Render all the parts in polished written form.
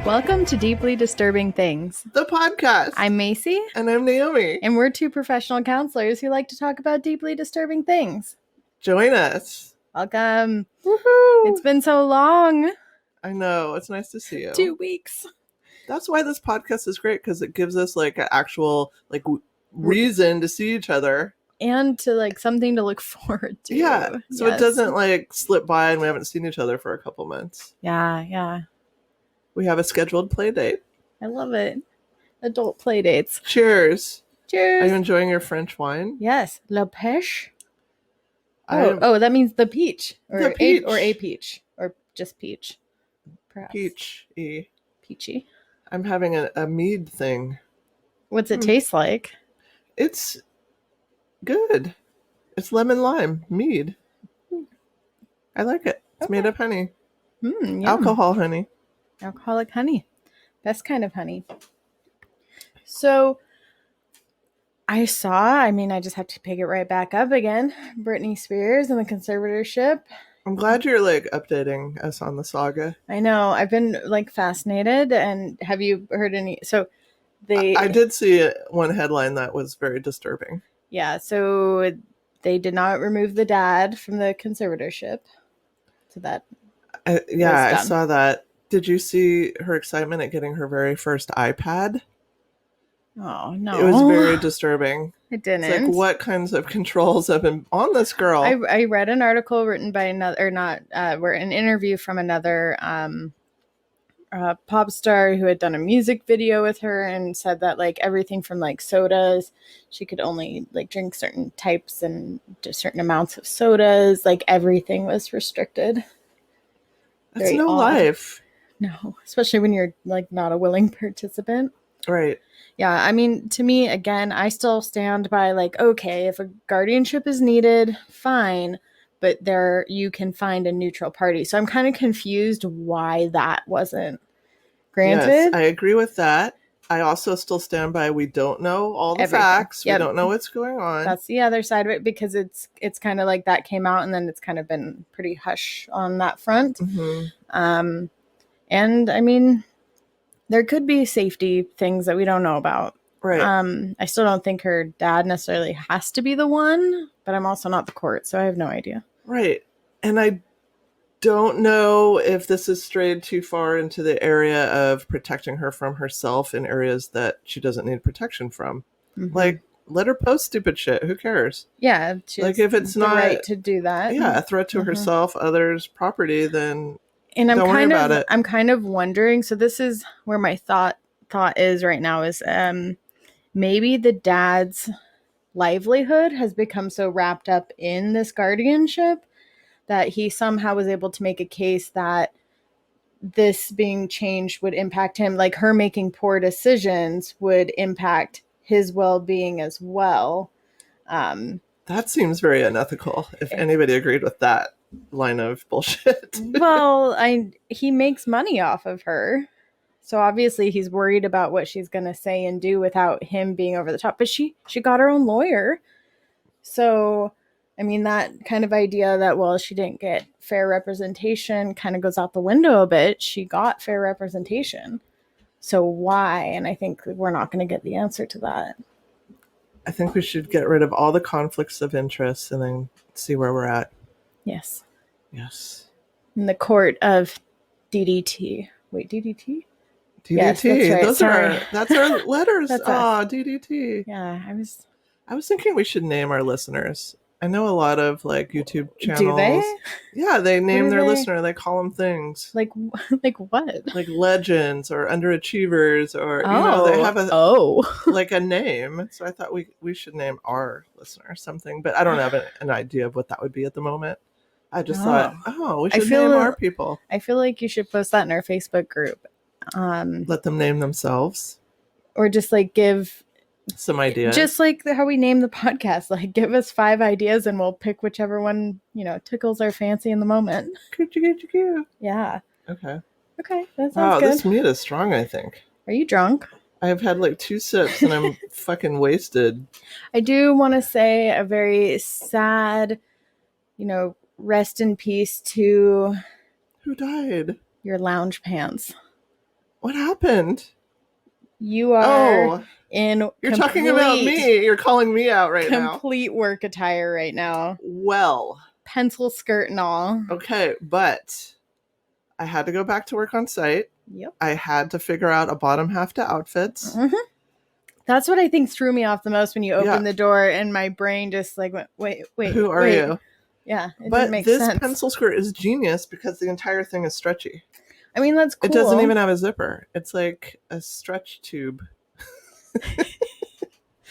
Welcome to Deeply Disturbing Things, the podcast. I'm Macie. And I'm Naomi. And we're two professional counselors who like to talk about deeply disturbing things. Join us. Welcome. Woohoo! It's been so long. I know. It's nice to see you. 2 weeks. That's why this podcast is great, because it gives us like an actual reason to see each other. And to something to look forward to. Yeah. So It doesn't slip by and we haven't seen each other for a couple months. Yeah. We have a scheduled play date. I love it. Adult play dates. Cheers. Cheers. Are you enjoying your French wine? Yes. La pêche. Oh, that means the peach. Or the peach. A peach. Or just peach. Perhaps. Peachy. Peachy. I'm having a mead thing. What's it taste like? It's good. It's lemon lime mead. I like it. It's made of honey. Alcohol honey. Alcoholic honey. Best kind of honey. So I just have to pick it right back up again. Britney Spears and the conservatorship. I'm glad you're updating us on the saga. I know. I've been fascinated. And have you heard any? So I did see one headline that was very disturbing. Yeah. So they did not remove the dad from the conservatorship. So that. I saw that. Did you see her excitement at getting her very first iPad? Oh, no. It was very disturbing. It didn't. It's what kinds of controls have been on this girl? I read an article written by an interview from another pop star who had done a music video with her and said that everything from sodas, she could only drink certain types and just certain amounts of sodas. Everything was restricted. That's very no odd. Life. No, especially when you're not a willing participant. Right. Yeah, I mean, to me, again, I still stand by okay, if a guardianship is needed, fine, but you can find a neutral party. So I'm kind of confused why that wasn't granted. Yes, I agree with that. I also still stand by we don't know all the facts. Yep. We don't know what's going on. That's the other side of it, because it's kind of that came out and then it's kind of been pretty hush on that front. Mm-hmm. And I mean, there could be safety things that we don't know about. Right. I still don't think her dad necessarily has to be the one, but I'm also not the court, so I have no idea. Right. And I don't know if this has strayed too far into the area of protecting her from herself in areas that she doesn't need protection from. Mm-hmm. Let her post stupid shit. Who cares? Yeah. If it's not right to do that. Yeah, a threat to herself, others' property, then and don't worry about it. I'm kind of wondering, so this is where my thought is right now is maybe the dad's livelihood has become so wrapped up in this guardianship that he somehow was able to make a case that this being changed would impact him. Her making poor decisions would impact his well-being as well. That seems very unethical, if anybody agreed with that line of bullshit. Well, he makes money off of her. So obviously he's worried about what she's going to say and do without him being over the top. But she got her own lawyer. So, I mean, that kind of idea that, she didn't get fair representation kind of goes out the window a bit. She got fair representation. So why? And I think we're not going to get the answer to that. I think we should get rid of all the conflicts of interest and then see where we're at. Yes. In the court of DDT. Wait, DDT? DDT. Yes, that's right. That's our letters. DDT. Yeah, I was thinking we should name our listeners. I know a lot of YouTube channels. Do they? Yeah, they name their listener. They call them things. Like what? Like legends or underachievers, or they have a name. So I thought we should name our listener something, but I don't have an idea of what that would be at the moment. I just thought, we should name our people. I feel like you should post that in our Facebook group. Let them name themselves. Or just give some ideas. Just how we name the podcast. Give us 5 ideas and we'll pick whichever one, tickles our fancy in the moment. Yeah. Okay. That sounds good. This meat is strong, I think. Are you drunk? I've had 2 sips and I'm fucking wasted. I do want to say a very sad, rest in peace to... Who died? Your lounge pants. What happened? You are in You're talking about me. You're calling me out right now. Complete work attire right now. Well. Pencil skirt and all. Okay, but I had to go back to work on site. Yep. I had to figure out a bottom half to outfits. Mm-hmm. That's what I think threw me off the most when you opened the door and my brain just like went, wait. Who are you? Yeah, it but didn't make this sense. Pencil skirt is genius because the entire thing is stretchy. I mean, that's cool. It doesn't even have a zipper. It's like a stretch tube.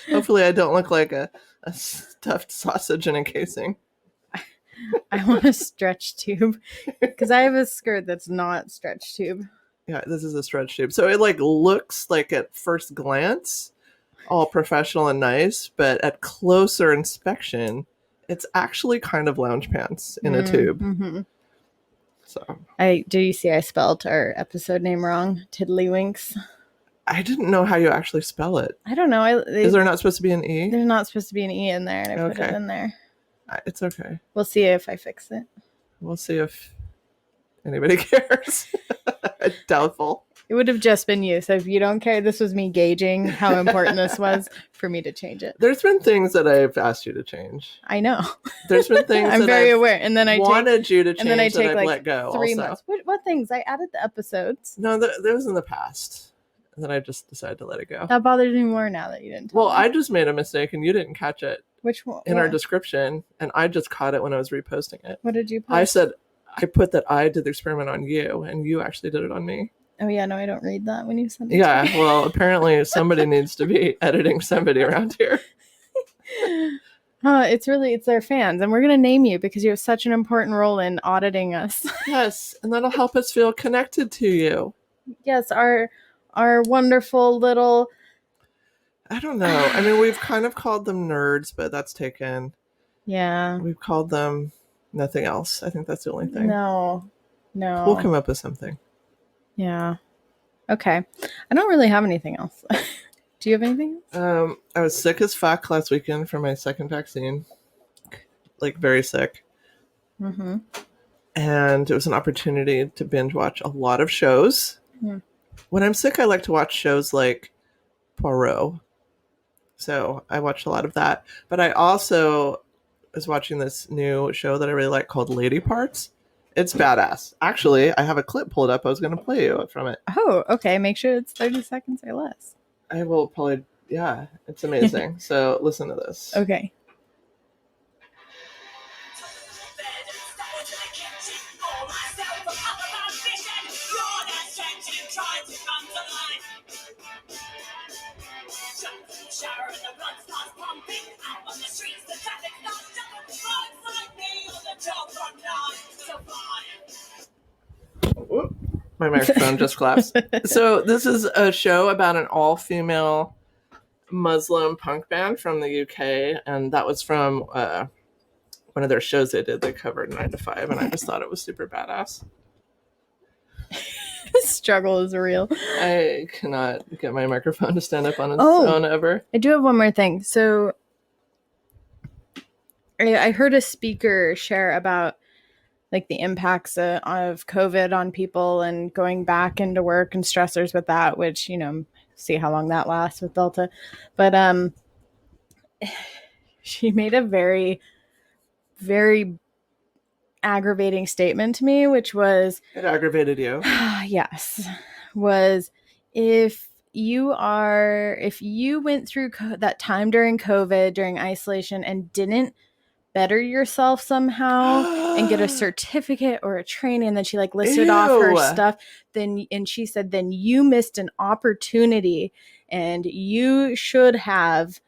Hopefully I don't look like a stuffed sausage in a casing. I want a stretch tube because I have a skirt that's not stretch tube. Yeah, this is a stretch tube. So it like looks like at first glance all professional and nice, but at closer inspection, it's actually kind of lounge pants in a tube. Mm-hmm. So do you see I spelled our episode name wrong? Tiddlywinks. I didn't know how you actually spell it. I don't know. Is there not supposed to be an E? There's not supposed to be an E in there, and I put it in there. It's okay. We'll see if I fix it. We'll see if anybody cares. Doubtful. It would have just been you. So if you don't care, this was me gauging how important this was for me to change it. There's been things that I've asked you to change. I know. There's been things I'm very aware. And then I wanted you to change, and then I take that I've like let go 3 also. months. What things? I added the episodes. No, that was in the past. And then I just decided to let it go. That bothers me more now that you didn't tell me. I just made a mistake and you didn't catch it. Which one? In our description, and I just caught it when I was reposting it. What did you post? I said, I put that I did the experiment on you, and you actually did it on me. Oh, yeah, no, I don't read that when you send it to me. Well, apparently somebody needs to be editing somebody around here. It's their fans, and we're going to name you because you have such an important role in auditing us. Yes, and that'll help us feel connected to you. Yes, our wonderful little... I don't know. I mean, we've kind of called them nerds, but that's taken. Yeah. We've called them nothing else. I think that's the only thing. No. We'll come up with something. Yeah. Okay. I don't really have anything else. Do you have anything else? I was sick as fuck last weekend for my second vaccine. Like, very sick. Mm-hmm. And it was an opportunity to binge watch a lot of shows. Yeah. When I'm sick, I like to watch shows like Poirot. So I watched a lot of that. But I also was watching this new show that I really like called Lady Parts. It's badass. Actually, I have a clip pulled up. I was going to play you from it. Oh, okay. Make sure it's 30 seconds or less. I will probably, yeah, it's amazing. So listen to this. Okay. Whoop, my microphone just collapsed. So this is a show about an all-female Muslim punk band from the UK, and that was from one of their shows they did. They covered 9 to 5, and I just thought it was super badass. The struggle is real. I cannot get my microphone to stand up on its own ever. I do have one more thing. So I heard a speaker share about like the impacts of COVID on people and going back into work and stressors with that, which, you know, see how long that lasts with Delta. But she made a very, very aggravating statement to me, which was... It aggravated you? Yes. Was if you went through that time during COVID, during isolation, and didn't better yourself somehow and get a certificate or a training, and then she like listed off her stuff, and she said then you missed an opportunity and you should have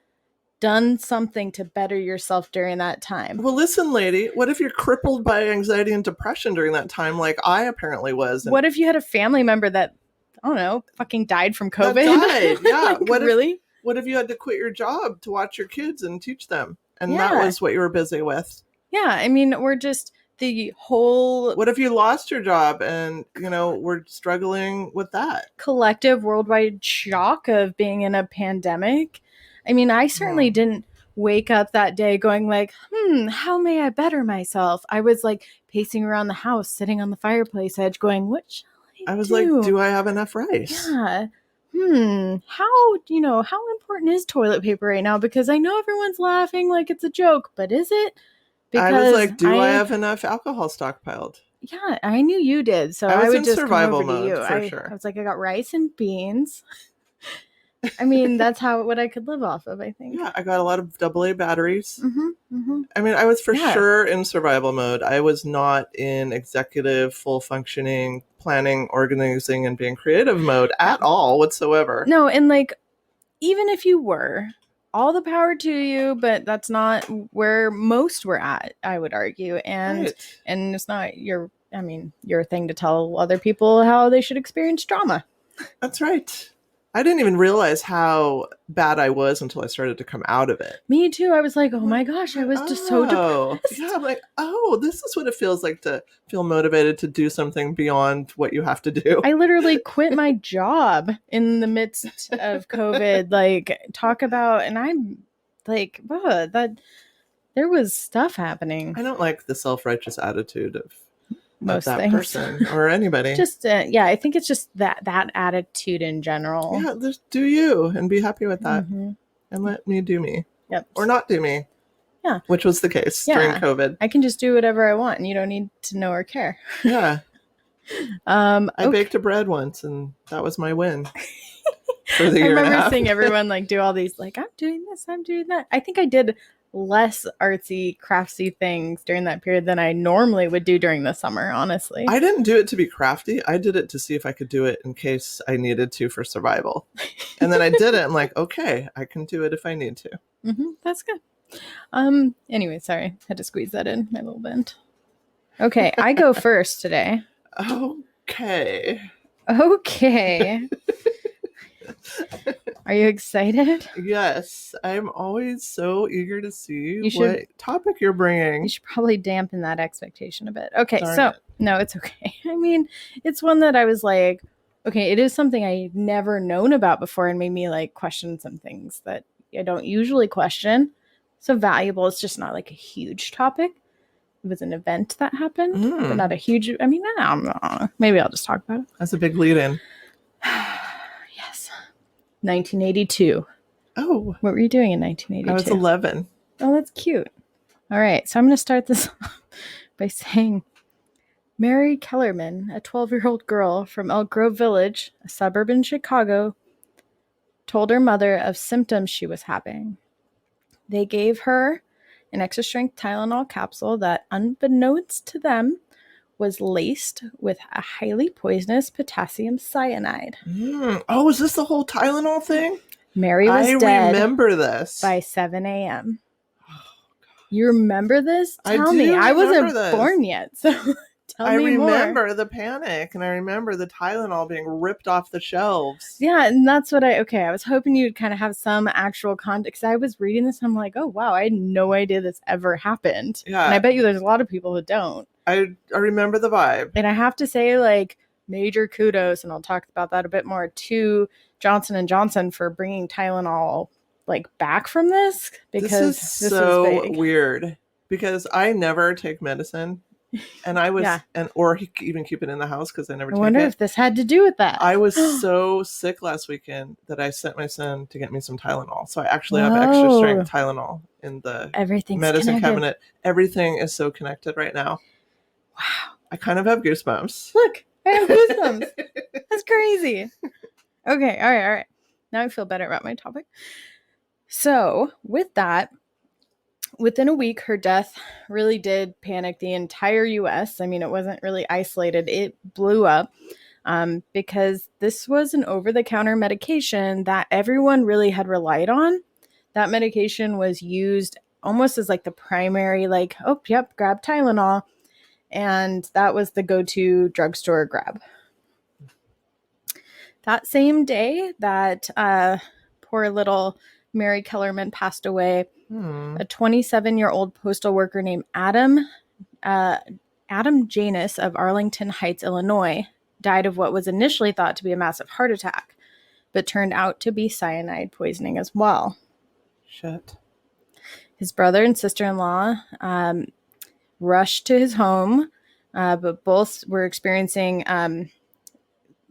done something to better yourself during that time. Well, listen, lady, what if you're crippled by anxiety and depression during that time, like I apparently was? What if you had a family member that, I don't know, fucking died from COVID? That died, yeah. Like, What if you had to quit your job to watch your kids and teach them? And that was what you were busy with. Yeah, I mean, we're just the whole... What if you lost your job and, you know, we're struggling with that? Collective worldwide shock of being in a pandemic. I mean, I certainly didn't wake up that day going like, how may I better myself? I was like pacing around the house, sitting on the fireplace edge going, what shall I was like, do I have enough rice? Yeah. How important is toilet paper right now? Because I know everyone's laughing like it's a joke, but is it? Because I was like, do I have enough alcohol stockpiled? Yeah, I knew you did. So I would just come over to you. For sure. I was like, I got rice and beans. I mean, that's what I could live off of, I think. Yeah, I got a lot of AA batteries. I mean, I was for sure in survival mode. I was not in executive, full functioning, planning, organizing, and being creative mode at all whatsoever. No, and like, even if you were, all the power to you, but that's not where most were at, I would argue. And it's not your thing to tell other people how they should experience trauma. That's right. I didn't even realize how bad I was until I started to come out of it. Me too. I was like, oh my gosh, I was just so depressed. Yeah, I'm like, this is what it feels like to feel motivated to do something beyond what you have to do. I literally quit my job in the midst of COVID. And I'm like, that there was stuff happening. I don't like the self-righteous attitude of most that things. person or anybody. Just I think it's just that attitude in general. Yeah, just do you and be happy with that, and let me do me. Yep. Or not do me. Yeah, which was the case during COVID. I can just do whatever I want, and you don't need to know or care. Yeah. I baked a bread once, and that was my win. For the year I remember seeing everyone do all these I'm doing this, I'm doing that. I think I did less artsy, craftsy things during that period than I normally would do during the summer, honestly. I didn't do it to be crafty. I did it to see if I could do it in case I needed to for survival. And then I did it. I'm like, okay, I can do it if I need to. That's good. Anyway, sorry. Had to squeeze that in, my little bent. Okay, I go first today. Okay. Are you excited? Yes. I'm always so eager to see what topic you're bringing. You should probably dampen that expectation a bit. Okay, no, it's okay. I mean, it's one that I was like, okay, it is something I'd never known about before and made me question some things that I don't usually question. So valuable. It's just not a huge topic. It was an event that happened, but not a huge, maybe I'll just talk about it. That's a big lead in. Yes. 1982. Oh. What were you doing in 1982? I was 11. Oh, that's cute. All right. So I'm going to start this by saying Mary Kellerman, a 12-year-old girl from Elk Grove Village, a suburb in Chicago, told her mother of symptoms she was having. They gave her an extra-strength Tylenol capsule that, unbeknownst to them, was laced with a highly poisonous potassium cyanide. Oh, is this the whole Tylenol thing? Mary was dead. I remember this. By 7 a.m. Oh, you remember this? Tell me. I wasn't born yet, so tell me more. I remember the panic, and I remember the Tylenol being ripped off the shelves. Yeah, and that's what I was hoping you'd kind of have some actual context. I was reading this, and I'm like, oh, wow, I had no idea this ever happened. Yeah. And I bet you there's a lot of people who don't. I remember the vibe. And I have to say, major kudos, and I'll talk about that a bit more, to Johnson & Johnson for bringing Tylenol, back from this. Because this is so weird. Because I never take medicine. And I was, or even keep it in the house because I never take it. I wonder if this had to do with that. I was so sick last weekend that I sent my son to get me some Tylenol. So I actually have extra strength Tylenol in the medicine cabinet. Everything is so connected right now. Wow. I kind of have goosebumps. Look, I have goosebumps. That's crazy. Okay. All right. Now I feel better about my topic. So with that, within a week, her death really did panic the entire U.S. I mean, it wasn't really isolated. It blew up because this was an over-the-counter medication that everyone really had relied on. That medication was used almost as the primary, grab Tylenol. And that was the go-to drugstore grab. That same day that poor little Mary Kellerman passed away, a 27-year-old postal worker named Adam Janus of Arlington Heights, Illinois, died of what was initially thought to be a massive heart attack, but turned out to be cyanide poisoning as well. Shit. His brother and sister-in-law rushed to his home, but both were experiencing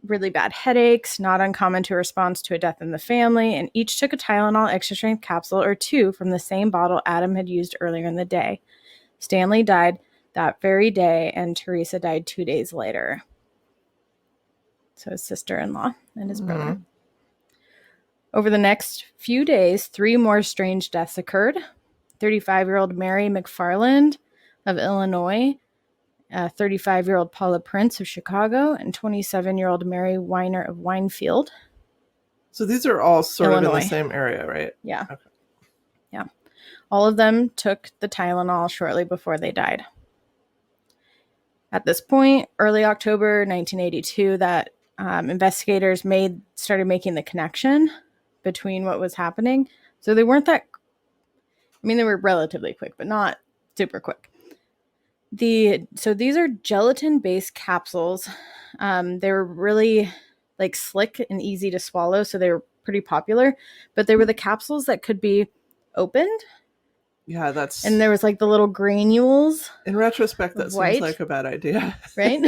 really bad headaches, not uncommon to respond to a death in the family, and each took a Tylenol extra strength capsule or 2 from the same bottle Adam had used earlier in the day. Stanley died that very day, and Teresa died 2 days later. So his sister-in-law and his brother. Over the next few days, 3 more strange deaths occurred. 35-year-old Mary McFarland of Illinois, 35-year-old Paula Prince of Chicago, and 27-year-old Mary Weiner of Winefield. So these are all sort Illinois. of in the same area, right? Yeah. Okay. Yeah. All of them took the Tylenol shortly before they died. At this point, early October 1982, that investigators started making the connection between what was happening. So they weren't that... I mean, they were relatively quick, but not super quick. So these are gelatin-based capsules. They were really like slick and easy to swallow, so they were pretty popular. But they were the capsules that could be opened. Yeah, and there was like the little granules. In retrospect, that seems like a bad idea, right?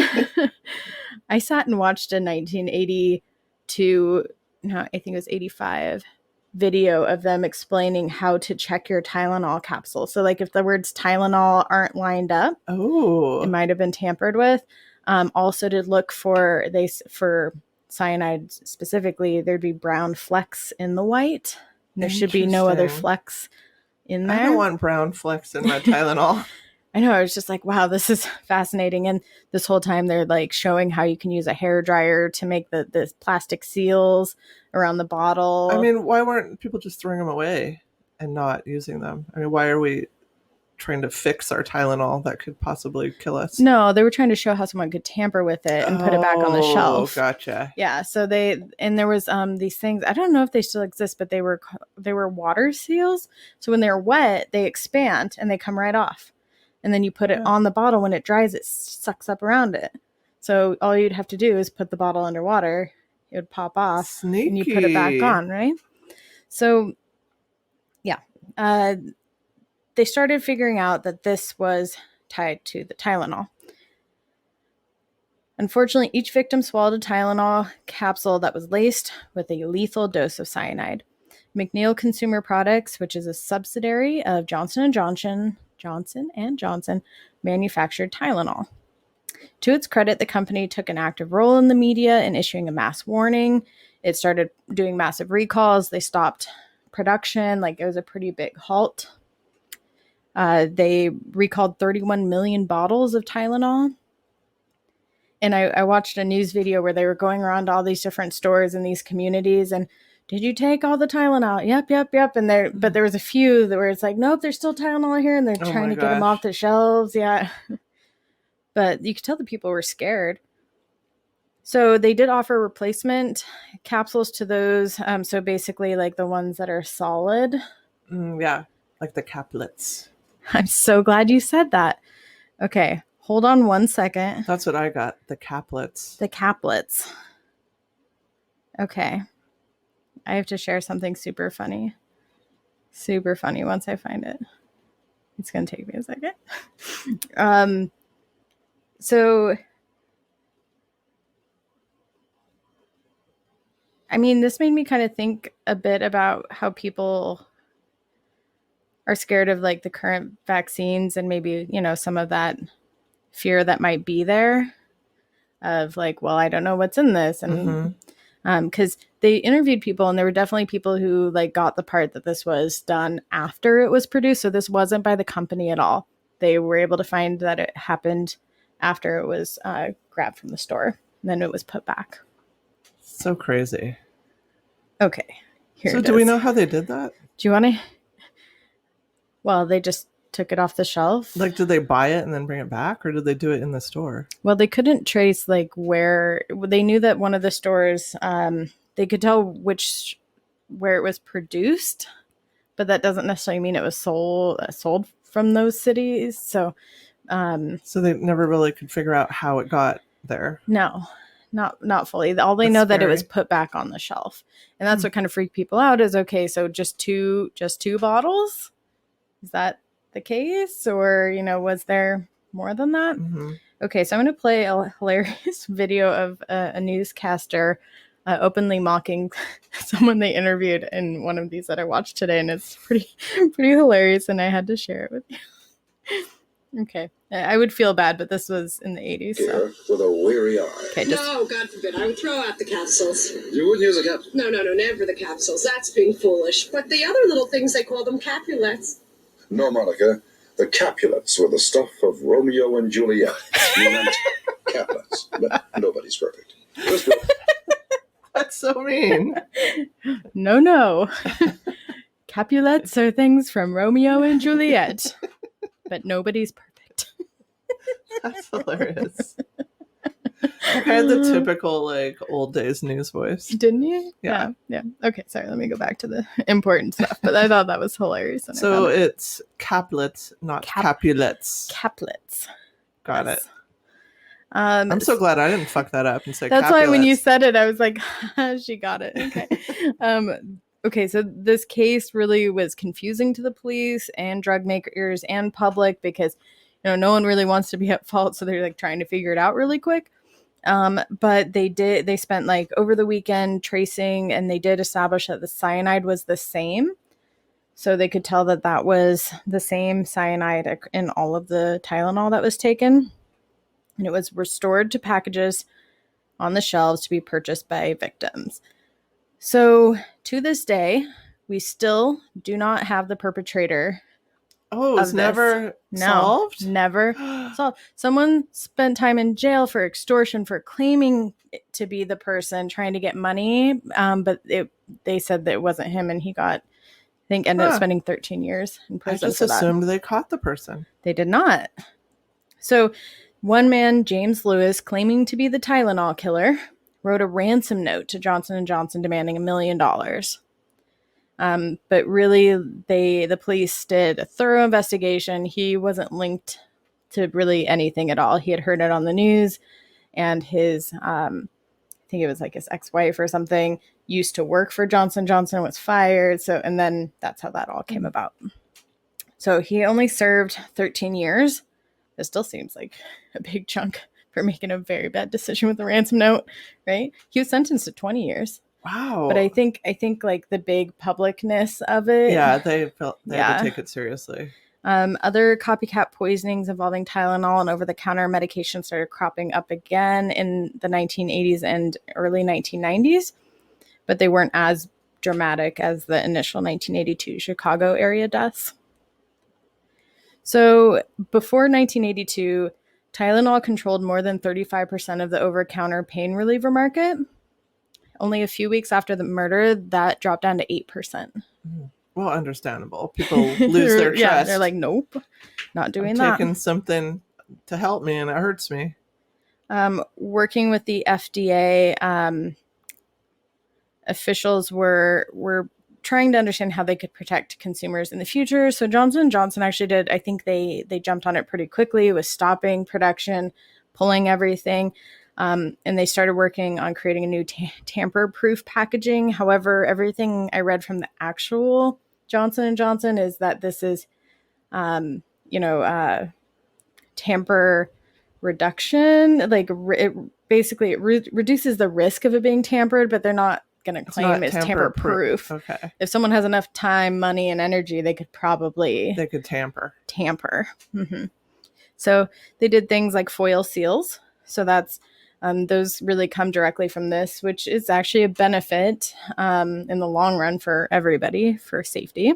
I sat and watched a 1982, no, I think it was 85 video of them explaining how to check your Tylenol capsule. So like if the words Tylenol aren't lined up, it might have been tampered with. Also to look for cyanide specifically, there'd be brown flecks in the white. And there should be no other flecks in there. I don't want brown flecks in my Tylenol. I know. I was just like, wow, this is fascinating. And this whole time they're like showing how you can use a hairdryer to make the plastic seals around the bottle. I mean, why weren't people just throwing them away and not using them? I mean, why are we trying to fix our Tylenol that could possibly kill us? No, they were trying to show how someone could tamper with it and put it back on the shelf. Oh, gotcha. Yeah. So there was these things, I don't know if they still exist, but they were water seals. So when they're wet, they expand and they come right off. And then you put it on the bottle. When it dries, it sucks up around it. So all you'd have to do is put the bottle underwater. It would pop off. Sneaky. And you put it back on, right? So, yeah. They started figuring out that this was tied to the Tylenol. Unfortunately, each victim swallowed a Tylenol capsule that was laced with a lethal dose of cyanide. McNeil Consumer Products, which is a subsidiary of Johnson & Johnson manufactured Tylenol. To its credit, the company took an active role in the media in issuing a mass warning. It started doing massive recalls. They stopped production. Like, it was a pretty big halt. They recalled 31 million bottles of Tylenol. And I watched a news video where they were going around to all these different stores in these communities and, did you take all the Tylenol? Yep. And but there was a few where it's like, nope, there's still Tylenol here, and they're trying to get them off the shelves. Yeah. But you could tell the people were scared. So they did offer replacement capsules to those. So basically like the ones that are solid. Yeah. Like the Capulets. I'm so glad you said that. Okay. Hold on one second. That's what I got. The Capulets. The Capulets. Okay. I have to share something super funny. Super funny once I find it. It's going to take me a second. So, I mean, this made me kind of think a bit about how people are scared of like the current vaccines and maybe, some of that fear that might be there of like, well, I don't know what's in this. And because they interviewed people and there were definitely people who like got the part that this was done after it was produced. So this wasn't by the company at all. They were able to find that it happened after it was grabbed from the store. And then it was put back. So crazy. Okay. So do we know how they did that? Do you want to? Well, they just took it off the shelf. Like, did they buy it and then bring it back, or did they do it in the store? Well, they couldn't trace like where. They knew that one of the stores, they could tell where it was produced, but that doesn't necessarily mean it was sold from those cities. So they never really could figure out how it got there. No, not fully. All they know that it was put back on the shelf, and that's what kind of freaked people out. Is okay, so just two bottles. Is that the case, or was there more than that? Okay, so I'm going to play a hilarious video of a newscaster openly mocking someone they interviewed in one of these that I watched today, and it's pretty hilarious, and I had to share it with you. Okay, I would feel bad, but this was in the 80s. So. With a weary eye. Okay, No, God forbid. I would throw out the capsules. You wouldn't use a capsule? No, never the capsules. That's being foolish. But the other little things, they call them Capulets. No, Monica. The Capulets were the stuff of Romeo and Juliet. You meant Capulets. But nobody's perfect. That's so mean. No. Capulets are things from Romeo and Juliet. But nobody's perfect. That's hilarious. I had the typical old days news voice. Didn't you? Yeah. Okay, sorry. Let me go back to the important stuff. But I thought that was hilarious. So it's Capulets, not Capulets. Capulets. Got it. I'm so glad I didn't fuck that up and say that's Capulets. Why when you said it, I was like, she got it. Okay. Okay, so this case really was confusing to the police and drug makers and public because, no one really wants to be at fault. So they're trying to figure it out really quick. But they spent over the weekend tracing, and they did establish that the cyanide was the same. So they could tell that was the same cyanide in all of the Tylenol that was taken. And it was restored to packages on the shelves to be purchased by victims. So to this day, we still do not have the perpetrator. Oh, it's never solved? Never solved. Someone spent time in jail for extortion for claiming to be the person trying to get money. But they said that it wasn't him, and he got, I think, ended up spending 13 years in prison. I just assumed they caught the person. They did not. So one man, James Lewis, claiming to be the Tylenol killer, wrote a ransom note to Johnson & Johnson demanding $1 million. But really, the police did a thorough investigation. He wasn't linked to really anything at all. He had heard it on the news, and his, I think it was his ex-wife or something, used to work for Johnson & Johnson, was fired. So, and then that's how that all came about. So he only served 13 years. It still seems like a big chunk for making a very bad decision with the ransom note, right? He was sentenced to 20 years. Wow. But I think the big publicness of it. Yeah, they had to take it seriously. Other copycat poisonings involving Tylenol and over-the-counter medication started cropping up again in the 1980s and early 1990s, but they weren't as dramatic as the initial 1982 Chicago area deaths. So before 1982, Tylenol controlled more than 35% of the over-the-counter pain reliever market. Only a few weeks after the murder, that dropped down to 8%. Well, understandable. People lose their trust. Yeah, they're like, nope, not doing that. Taking something to help me, and it hurts me. Working with the FDA, officials were trying to understand how they could protect consumers in the future. So Johnson & Johnson actually did, I think they jumped on it pretty quickly with stopping production, pulling everything. And they started working on creating a new tamper-proof packaging. However, everything I read from the actual Johnson & Johnson is that this is, tamper reduction. It reduces the risk of it being tampered, but they're not going to claim it's tamper-proof. Okay. If someone has enough time, money, and energy, they could tamper. Mm-hmm. So they did things like foil seals. So that's those really come directly from this, which is actually a benefit in the long run for everybody, for safety.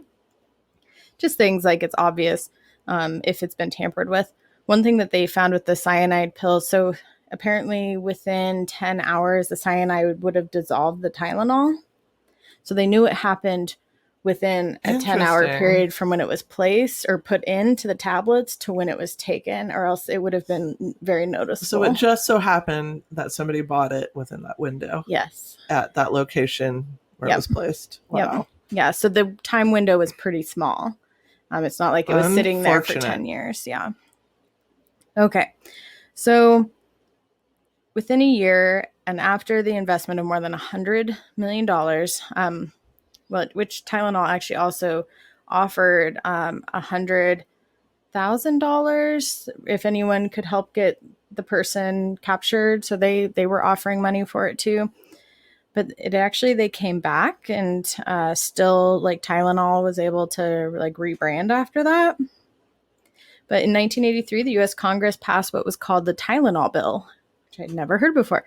Just things like it's obvious if it's been tampered with. One thing that they found with the cyanide pills, so apparently within 10 hours, the cyanide would have dissolved the Tylenol. So they knew it happened within a 10-hour period from when it was placed or put into the tablets to when it was taken, or else it would have been very noticeable. So it just so happened that somebody bought it within that window. Yes. At that location where it was placed. Wow. Yep. Yeah, so the time window was pretty small. It's not like it was sitting there for 10 years. Yeah. Okay. So within a year and after the investment of more than $100 million, which Tylenol actually also offered $100 $1,000 if anyone could help get the person captured. So they were offering money for it too. But they came back, and still like Tylenol was able to like rebrand after that. But in 1983, the U.S. Congress passed what was called the Tylenol bill, which I'd never heard before,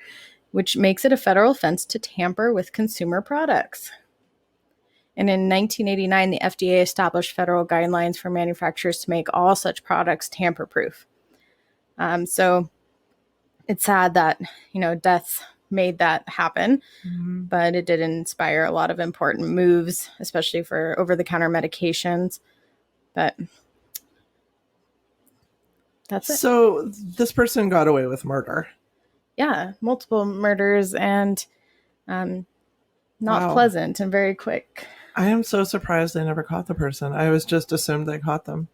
which makes it a federal offense to tamper with consumer products. And in 1989, the FDA established federal guidelines for manufacturers to make all such products tamper-proof. So it's sad that, deaths made that happen, but it did inspire a lot of important moves, especially for over-the-counter medications. But that's it. So this person got away with murder. Yeah, multiple murders, and not pleasant and very quick. I am so surprised they never caught the person. I was just assumed they caught them.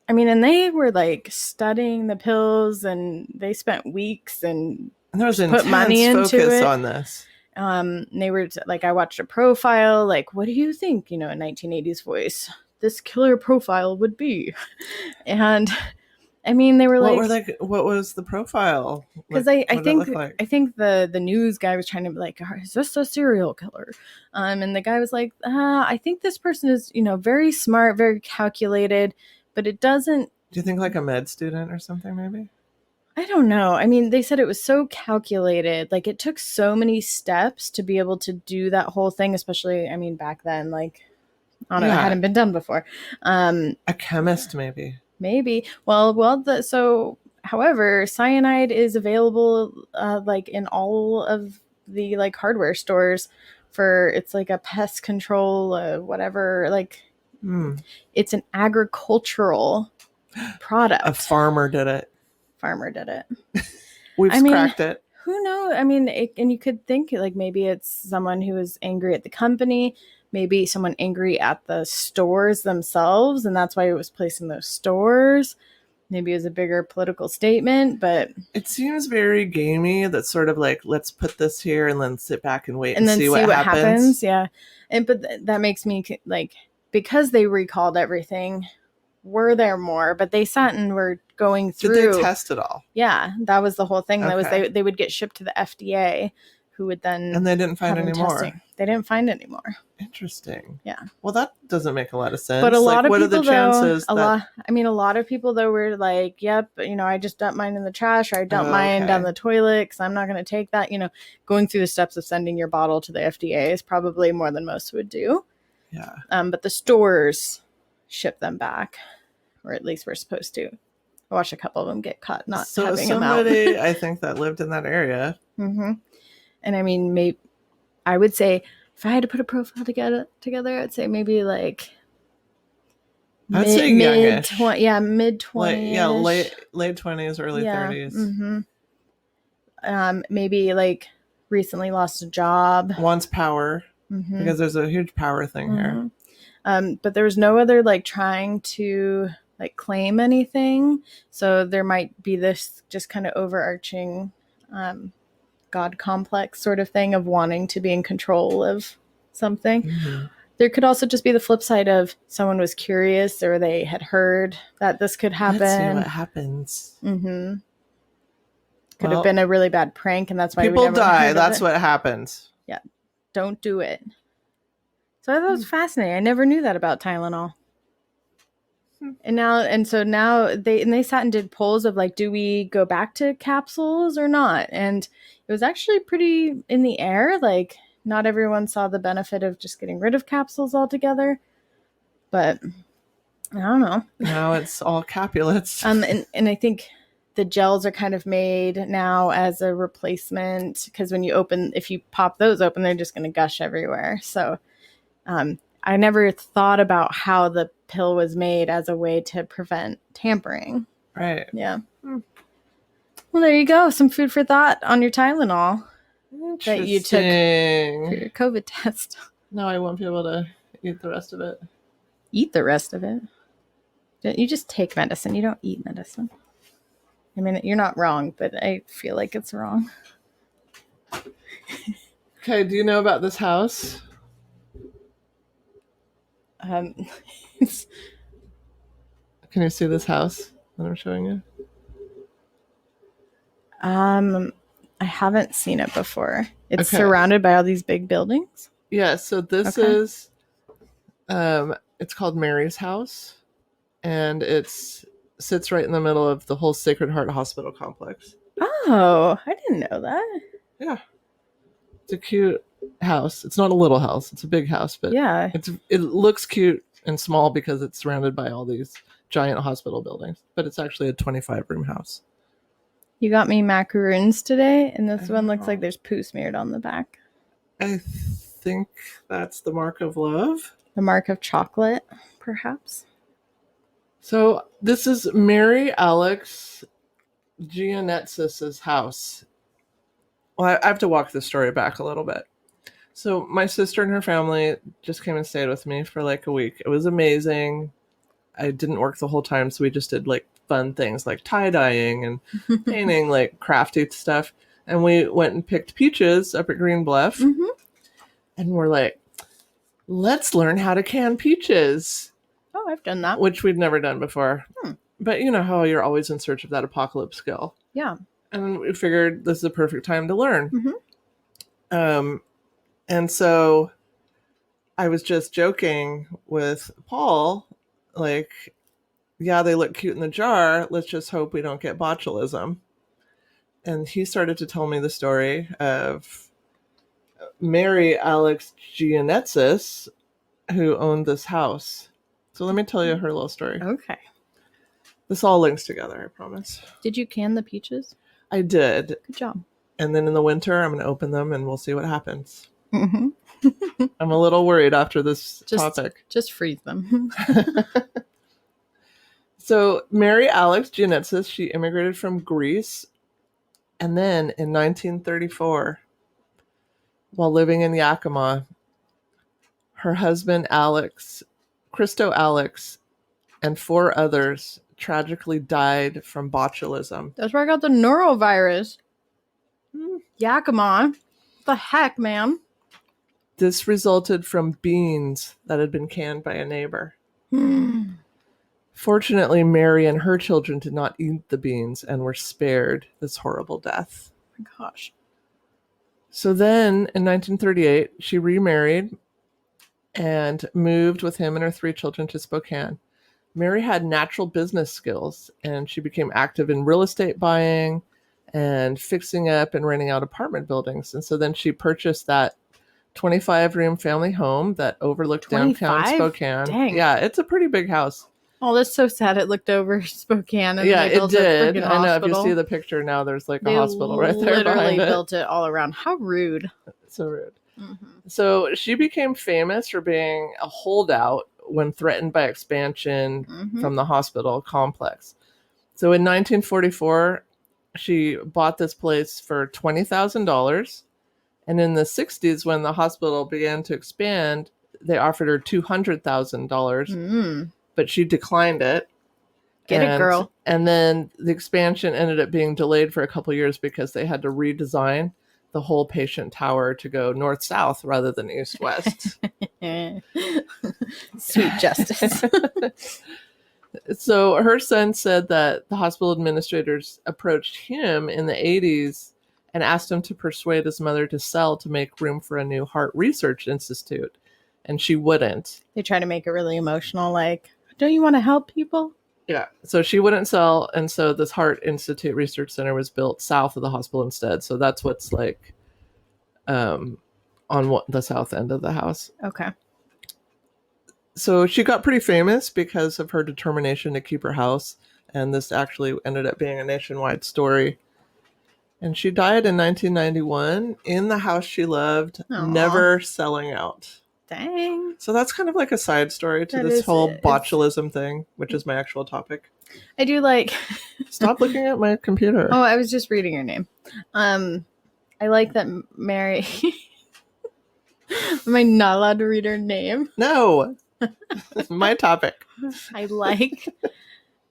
I mean, and they were like studying the pills, and they spent weeks and there was intense put money into focus on this. They were like, I watched a profile, like, what do you think, in 1980s voice, this killer profile would be? And I mean, they were what was the profile? Because I think the news guy was trying to be like, is this a serial killer? And the guy was like, I think this person is, very smart, very calculated, but it doesn't. Do you think like a med student or something maybe? I don't know. I mean, they said it was so calculated. Like, it took so many steps to be able to do that whole thing, especially, I mean, back then, like, I don't know, it hadn't been done before. A chemist maybe. Maybe. However, cyanide is available like in all of the like hardware stores it's like a pest control, whatever, like it's an agricultural product. A farmer did it. We've cracked it. Who knows? I mean, and you could think like maybe it's someone who is angry at the company, maybe someone angry at the stores themselves, and that's why it was placed in those stores. Maybe it was a bigger political statement, but it seems very gamey. That's sort of like, let's put this here and then sit back and wait and then see what happens. Yeah. But that makes me like, because they recalled everything, were there more? But they sat and were going through. Did they test it all? Yeah. That was the whole thing. Okay. That was they would get shipped to the FDA, who would then. And they didn't find any more. They didn't find any more. Interesting. Yeah. Well, that doesn't make a lot of sense. But a lot of people, what are the chances? A lot of people though were like, "Yep, I just dump mine in the trash, or I dump mine down the toilet because I'm not going to take that." Going through the steps of sending your bottle to the FDA is probably more than most would do. Yeah. But the stores ship them back, or at least we're supposed to. I watched a couple of them get caught not having them out. Somebody, I think, that lived in that area. Mm-hmm. And I mean, maybe I would say, if I had to put a profile together, I'd say maybe like I'd say youngish. mid-20s. Late 20s, early 30s. Mm-hmm. Maybe like recently lost a job. Wants power, because there's a huge power thing here. But there was no other like trying to like claim anything. So there might be this just kind of overarching God complex sort of thing of wanting to be in control of something. Mm-hmm. There could also just be the flip side of someone was curious, or they had heard that this could happen. Let's see what happens. Mm-hmm. Could have been a really bad prank, and that's why people die. That's what happens. Yeah, don't do it. So that was fascinating. I never knew that about Tylenol. And so now they sat and did polls of like, do we go back to capsules or not? And it was actually pretty in the air. Like, not everyone saw the benefit of just getting rid of capsules altogether. But I don't know. Now it's all Capulets. And I think the gels are kind of made now as a replacement, because if you pop those open, they're just going to gush everywhere. So I never thought about how the pill was made as a way to prevent tampering. Right. Yeah. Well, there you go. Some food for thought on your Tylenol that you took for your COVID test. No, I won't be able to eat the rest of it. Eat the rest of it? You just take medicine. You don't eat medicine. I mean, you're not wrong, but I feel like it's wrong. Okay, do you know about this house? Can you see this house that I'm showing you? I haven't seen it before. It's surrounded by all these big buildings. Yeah, so this is it's called Mary's house, and sits right in the middle of the whole Sacred Heart Hospital complex. Oh, I didn't know that. Yeah. It's a cute house. It's not a little house. It's a big house, but yeah, it looks cute and small because it's surrounded by all these giant hospital buildings, but it's actually a 25-room house. You got me macaroons today, and this one looks like there's poo smeared on the back. I think that's the mark of love. The mark of chocolate, perhaps. So this is Mary Alex Gianetsis' house. Well, I have to walk this story back a little bit. So my sister and her family just came and stayed with me for like a week. It was amazing. I didn't work the whole time, so we just did like fun things like tie-dyeing and painting, like crafty stuff. And we went and picked peaches up at Green Bluff. Mm-hmm. And we're like, let's learn how to can peaches. Oh, I've done that. Which we'd never done before. But you know how you're always in search of that apocalypse skill. Yeah. And we figured this is the perfect time to learn. Mm-hmm. And so I was just joking with Paul, like, yeah, they look cute in the jar. Let's just hope we don't get botulism. And he started to tell me the story of Mary Alex Gianetsis, who owned this house. So let me tell you her little story. Okay. This all links together, I promise. Did you can the peaches? I did. Good job. And then in the winter, I'm going to open them and we'll see what happens. Mm-hmm. I'm a little worried after this topic. Just freeze them. So Mary Alex Gianetsis, she immigrated from Greece. And then in 1934, while living in Yakima, her husband Christo Alex, and 4 others tragically died from botulism. That's where I got the norovirus. Yakima. What the heck, man? This resulted from beans that had been canned by a neighbor. Fortunately, Mary and her children did not eat the beans and were spared this horrible death. Oh my gosh. So then, in 1938, she remarried and moved with him and her 3 children to Spokane. Mary had natural business skills, and she became active in real estate buying and fixing up and renting out apartment buildings. And so then she purchased that 25-room family home that overlooked 25? Downtown Spokane. Dang. Yeah, it's a pretty big house. Oh, that's so sad. It looked over Spokane. And yeah, they built it did. A I know. hospital. If you see the picture now, there's like a hospital right there. Literally behind built it all around. How rude. So rude. Mm-hmm. So she became famous for being a holdout when threatened by expansion from the hospital complex. So in 1944, she bought this place for $20,000. And in the 60s, when the hospital began to expand, they offered her $200,000, but she declined it. Get it, girl. And then the expansion ended up being delayed for a couple of years because they had to redesign the whole patient tower to go north-south rather than east-west. Sweet justice. So her son said that the hospital administrators approached him in the 80s and asked him to persuade his mother to sell to make room for a new heart research institute. And she wouldn't. They try to make it really emotional, like, don't you want to help people? Yeah. So she wouldn't sell. And so this Heart Institute Research Center was built south of the hospital instead. So that's what's like on the south end of the house. Okay. So she got pretty famous because of her determination to keep her house. And this actually ended up being a nationwide story. And she died in 1991 in the house she loved, never selling out. Dang. So that's kind of like a side story to this whole botulism thing, which is my actual topic. I do like... Stop looking at my computer. Oh, I was just reading your name. I like that Mary... Am I not allowed to read her name? No. My topic. I like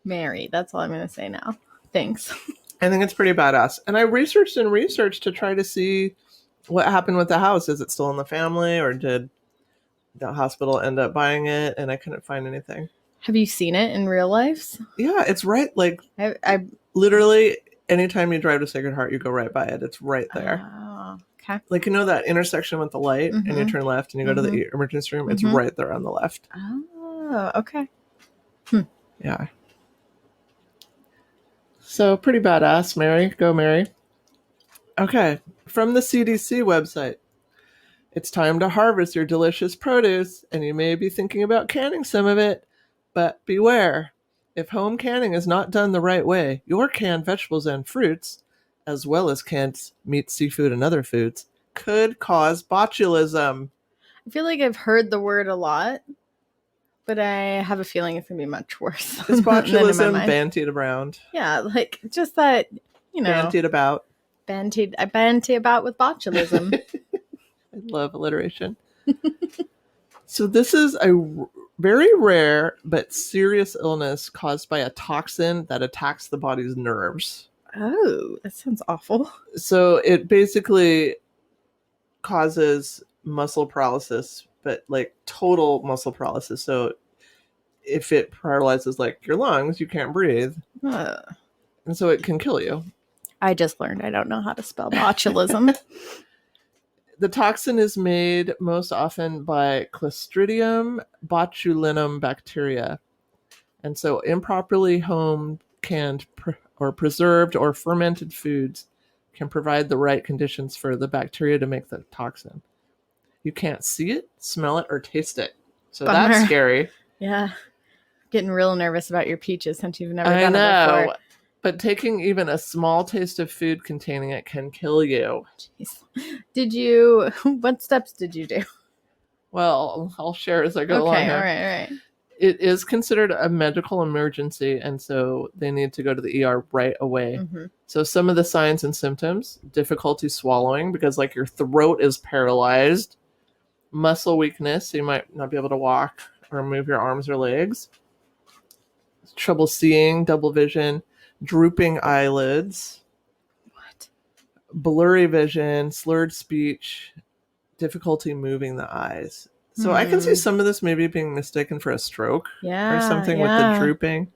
Mary. That's all I'm going to say now. Thanks. I think it's pretty badass. And I researched to try to see what happened with the house. Is it still in the family, or did the hospital end up buying it? And I couldn't find anything. Have you seen it in real life? Yeah, it's right. Like, I literally, anytime you drive to Sacred Heart, you go right by it. It's right there. Oh, okay. Like, you know that intersection with the light, and you turn left and you go to the emergency room? It's right there on the left. Oh, okay. Yeah. So, pretty badass, Mary. Go, Mary. Okay. From the CDC website. It's time to harvest your delicious produce, and you may be thinking about canning some of it, but beware. If home canning is not done the right way, your canned vegetables and fruits, as well as canned meat, seafood, and other foods, could cause botulism. I feel like I've heard the word a lot, but I have a feeling it's going to be much worse. Is botulism bandied around? Yeah, like just that, Bandied about. I banty about with botulism. I love alliteration. So this is a very rare but serious illness caused by a toxin that attacks the body's nerves. Oh, that sounds awful. So it basically causes muscle paralysis, but like total muscle paralysis. So if it paralyzes like your lungs, you can't breathe. And so it can kill you. I just learned I don't know how to spell botulism. The toxin is made most often by Clostridium botulinum bacteria. And so improperly home canned or preserved or fermented foods can provide the right conditions for the bacteria to make the toxin. You can't see it, smell it, or taste it. So Bummer. That's scary. Yeah. Getting real nervous about your peaches since you've never done it before. But taking even a small taste of food containing it can kill you. Jeez. What steps did you do? Well, I'll share as I go along. Okay, all right. It is considered a medical emergency, and so they need to go to the ER right away. So some of the signs and symptoms: difficulty swallowing because like your throat is paralyzed, muscle weakness, so you might not be able to walk or move your arms or legs, trouble seeing, double vision, drooping eyelids, blurry vision, slurred speech, difficulty moving the eyes. So I can see some of this maybe being mistaken for a stroke or something with the drooping.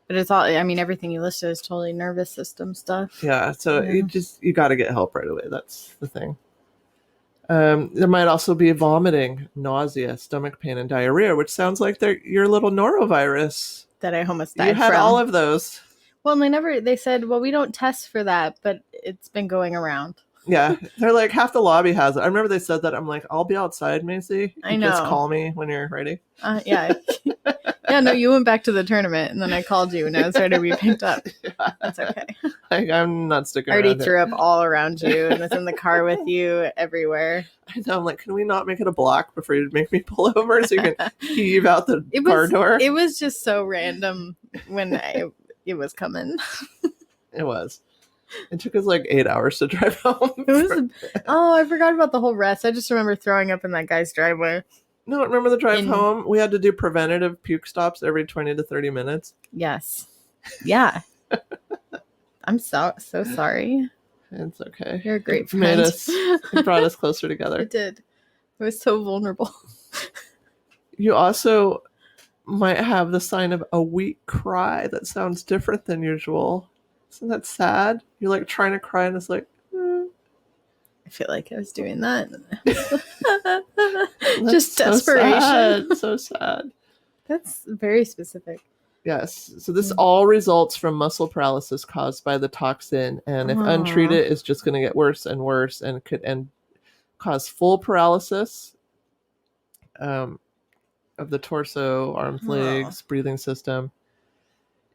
But it's all, I mean, everything you listed is totally nervous system stuff. Yeah. So you got to get help right away. That's the thing. There might also be vomiting, nausea, stomach pain, and diarrhea, which sounds like your little norovirus. That I almost died You had from. all of those. Well, they said, well, we don't test for that, but it's been going around. Yeah. They're like, half the lobby has it. I remember they said that. I'm like, I'll be outside, Macie. I know. Just call me when you're ready. Yeah. Yeah, no, you went back to the tournament, and then I called you, and I was ready to be picked up. Yeah. That's okay. Like, I'm not sticking around. I already threw up all around you, and was in the car with you everywhere. I know. I'm like, can we not make it a block before you make me pull over so you can heave out the car door? It was just so random when it was coming. It was. It took us like 8 hours to drive home. I forgot about the whole rest. I just remember throwing up in that guy's driveway. No, remember the drive home? We had to do preventative puke stops every 20 to 30 minutes. Yes. Yeah. I'm so sorry. It's okay. You're a great friend. It brought us closer together. It did. I was so vulnerable. You also might have the sign of a weak cry that sounds different than usual. Isn't that sad? You're like trying to cry and it's like, I feel like I was doing that. Just desperation. So sad. That's very specific. Yes. So this all results from muscle paralysis caused by the toxin. And if untreated, it's just going to get worse and worse and could cause full paralysis of the torso, arms, legs, breathing system.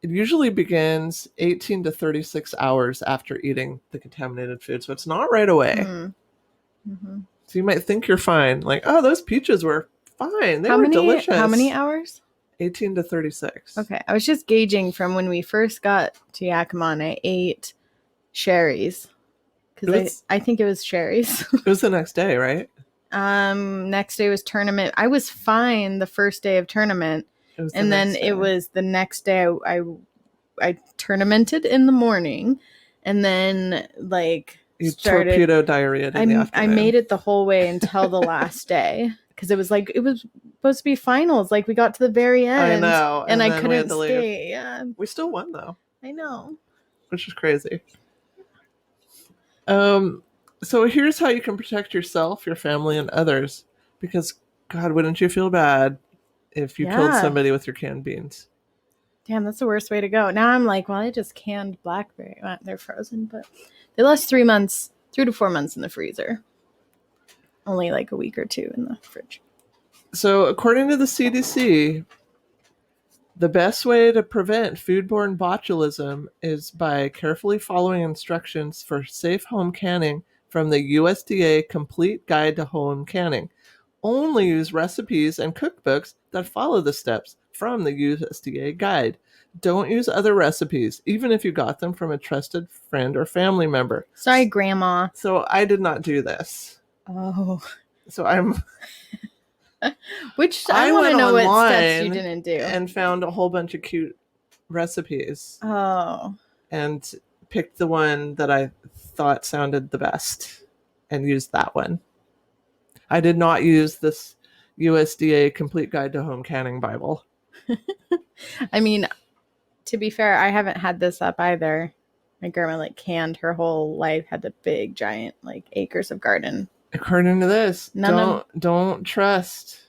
It usually begins 18 to 36 hours after eating the contaminated food. So it's not right away. Mm-hmm. So you might think you're fine. Like, oh, those peaches were fine. They were delicious. How many hours? 18 to 36. Okay. I was just gauging from when we first got to Yakima. I ate sherries. Because I think it was sherries. It was the next day, right? Next day was tournament. I was fine the first day of tournament. And then it was the next day I tournamented in the morning, and then you started torpedo diarrhea in the afternoon. I made it the whole way until the last day because it was supposed to be finals. Like we got to the very end. I know. And I couldn't stay. Yeah. We still won though. I know. Which is crazy. So here's how you can protect yourself, your family, and others. Because, God, wouldn't you feel bad if you killed somebody with your canned beans? Damn, that's the worst way to go. Now I'm like, well, I just canned blackberry. Well, they're frozen, but they last 3 to 4 months in the freezer. Only like a week or two in the fridge. So according to the CDC, the best way to prevent foodborne botulism is by carefully following instructions for safe home canning from the USDA Complete Guide to Home Canning. Only use recipes and cookbooks that follow the steps from the USDA guide. Don't use other recipes, even if you got them from a trusted friend or family member. Sorry, Grandma. So I did not do this. Oh. So I'm... Which I want to know what steps you didn't do. And found a whole bunch of cute recipes. Oh. And picked the one that I thought sounded the best and used that one. I did not use this USDA Complete Guide to Home Canning Bible. I mean, to be fair, I haven't had this up either. My grandma like canned her whole life, had the big giant like acres of garden. According to this, don't trust.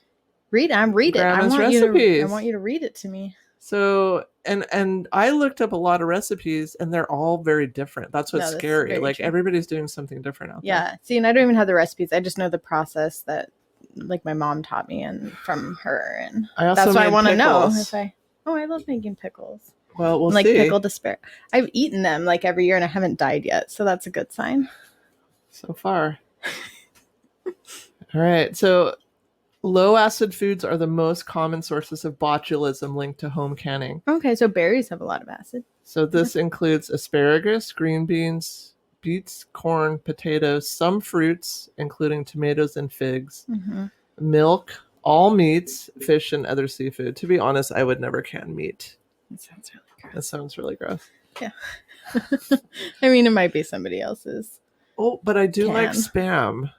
Read it. I want recipes. I want you to read it to me. So and I looked up a lot of recipes and they're all very different. That's what's scary. Like true. Everybody's doing something different out there. Yeah. See, and I don't even have the recipes. I just know the process that like my mom taught me and from her, and that's why I want to know if I love making pickles. Well, we'll like see. Pickled despair. I've eaten them like every year and I haven't died yet, so that's a good sign. So far. All right. So low acid foods are the most common sources of botulism linked to home canning. Okay, so berries have a lot of acid. So this includes asparagus, green beans, beets, corn, potatoes, some fruits, including tomatoes and figs, milk, all meats, fish, and other seafood. To be honest, I would never can meat. That sounds really gross. That sounds really gross. Yeah. I mean, it might be somebody else's. Oh, but I do like Spam.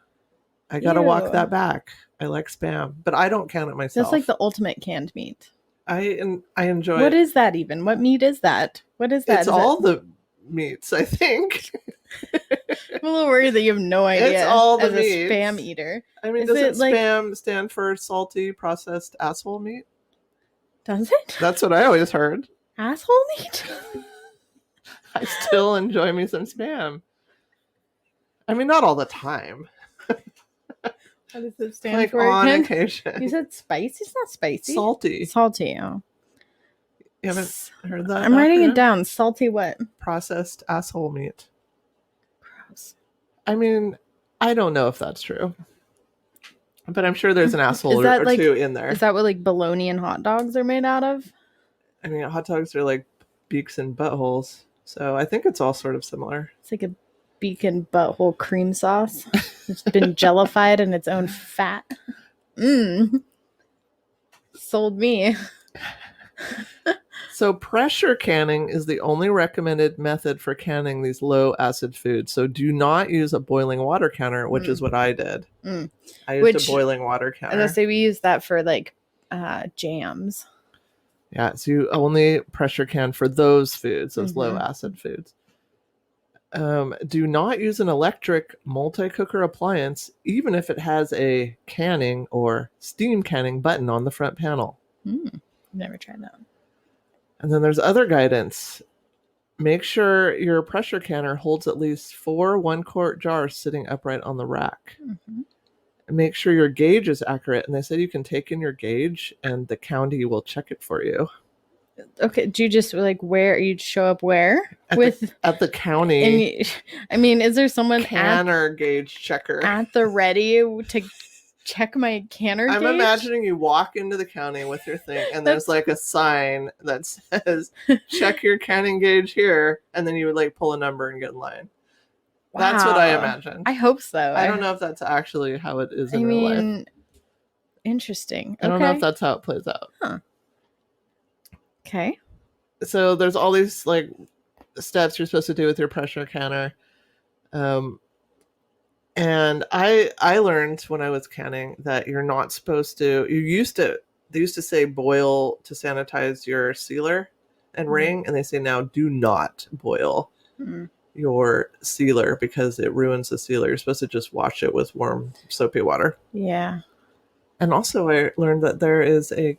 I gotta walk that back. I like Spam, but I don't can it myself. That's like the ultimate canned meat. I enjoy. What is that even? What meat is that? What is that? It's all the meats, I think. I'm a little worried that you have no idea. It's all the as meats. A Spam eater. I mean, doesn't Spam stand for salty processed asshole meat? Does it? That's what I always heard. Asshole meat? I still enjoy me some Spam. I mean, not all the time. What does it stand for? On occasion. You said spicy? It's not spicy. Salty. Salty, oh. You haven't heard that? I'm writing it down. Salty what? Processed asshole meat. Gross. I mean, I don't know if that's true. But I'm sure there's an asshole or two in there. Is that what like bologna and hot dogs are made out of? I mean, hot dogs are like beaks and buttholes. So I think it's all sort of similar. It's like a beak and butthole cream sauce. It's been jellified in its own fat. Sold me. So pressure canning is the only recommended method for canning these low acid foods. So do not use a boiling water canner, which is what I did. I used a boiling water canner. As I say, we use that for like jams. Yeah, so you only pressure can for those foods, those low acid foods. Do not use an electric multi-cooker appliance, even if it has a canning or steam canning button on the front panel. Never tried that. And then there's other guidance. Make sure your pressure canner holds at least 4 1-quart jars sitting upright on the rack. Make sure your gauge is accurate. And they said you can take in your gauge and the county will check it for you. Okay, do you just like where you show up where at the county? And I mean, is there someone canner gauge checker at the ready to check my canner gauge? I'm imagining you walk into the county with your thing, and there's like a sign that says "Check your canning gauge here," and then you would like pull a number and get in line. Wow. That's what I imagine. I hope so. I don't know if that's actually how it is in real life. Interesting. I don't know if that's how it plays out. Huh. Okay. So there's all these like steps you're supposed to do with your pressure canner. And I learned when I was canning that you're not supposed to. They used to say boil to sanitize your sealer and ring, and they say now do not boil your sealer because it ruins the sealer. You're supposed to just wash it with warm soapy water. Yeah. And also I learned that there is a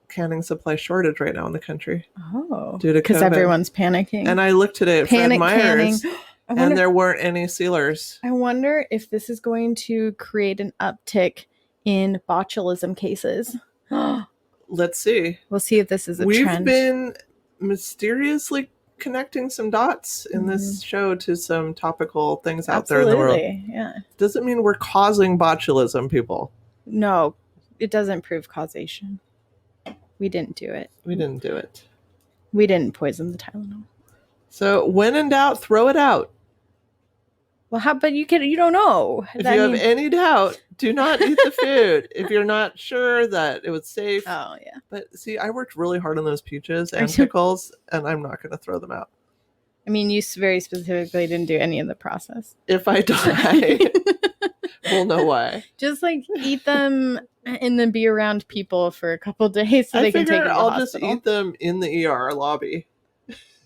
canning supply shortage right now in the country. Oh. Due to because everyone's panicking. And I looked today at Fred Meyer's and there weren't any sealers. I wonder if this is going to create an uptick in botulism cases. Let's see. We'll see if this is a trend. We've been mysteriously connecting some dots in this show to some topical things out there in the world. Yeah. Doesn't mean we're causing botulism, people. No, it doesn't prove causation. We didn't do it. We didn't do it. We didn't poison the Tylenol. So when in doubt, throw it out. Well, but you don't know. If you have any doubt, do not eat the food. If you're not sure that it was safe. Oh, yeah. But see, I worked really hard on those peaches and pickles, and I'm not going to throw them out. I mean, you very specifically didn't do any of the process. If I die, we'll know why. Just like eat them and then be around people for a couple days so they can take you to the I'll hospital. just eat them in the ER lobby.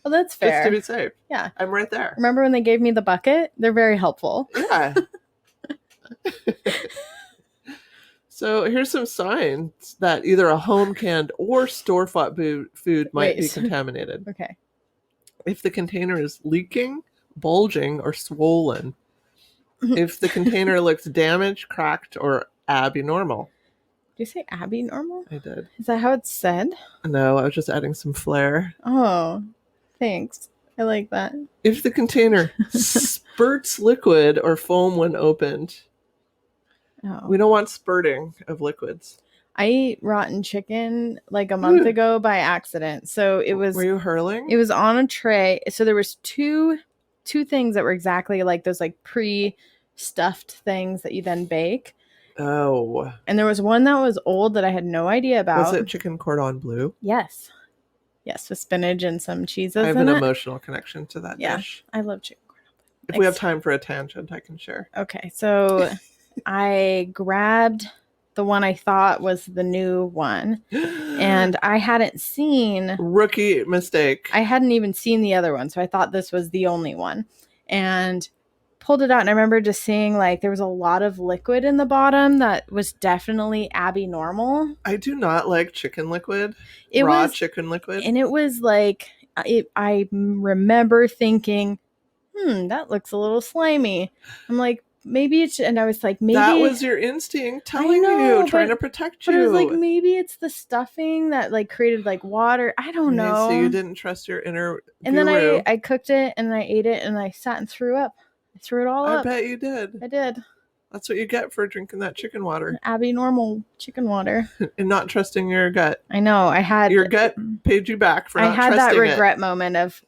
Well, that's fair. Just to be safe. Yeah. I'm right there. Remember when they gave me the bucket? They're very helpful. Yeah. So here's some signs that either a home canned or store-bought food might be contaminated. Okay. If the container is leaking, bulging, or swollen. If the container looks damaged, cracked, or abnormal. Did you say abnormal? I did. Is that how it's said? No, I was just adding some flair. Oh, thanks. I like that. If the container spurts liquid or foam when opened. Oh. We don't want spurting of liquids. I ate rotten chicken like a month ago by accident. So it was. Were you hurling? It was on a tray. So there was two things that were exactly like those like pre-stuffed things that you then bake. Oh. And there was one that was old that I had no idea about. Was it chicken cordon bleu? Yes. Yes, with spinach and some cheeses. I have an emotional connection to that dish. I love chicken cordon bleu. If we have time for a tangent, I can share. Okay, so I grabbed the one I thought was the new one, and I hadn't seen... Rookie mistake. I hadn't even seen the other one, so I thought this was the only one. And pulled it out, and I remember just seeing like there was a lot of liquid in the bottom that was definitely abnormal. I do not like chicken liquid. Chicken liquid. And it was like, I remember thinking, that looks a little slimy. I'm like, maybe it's, and I was like, maybe that was your instinct telling you, trying to protect you. But I was like, maybe it's the stuffing that like created like water. I don't know. So you didn't trust your inner and guru. Then I cooked it and I ate it and I sat and threw up. I threw it all up. I bet you did. I did. That's what you get for drinking that chicken water. Abnormal chicken water. And not trusting your gut. I know. I had your gut paid you back for not trusting it. I had that regret moment of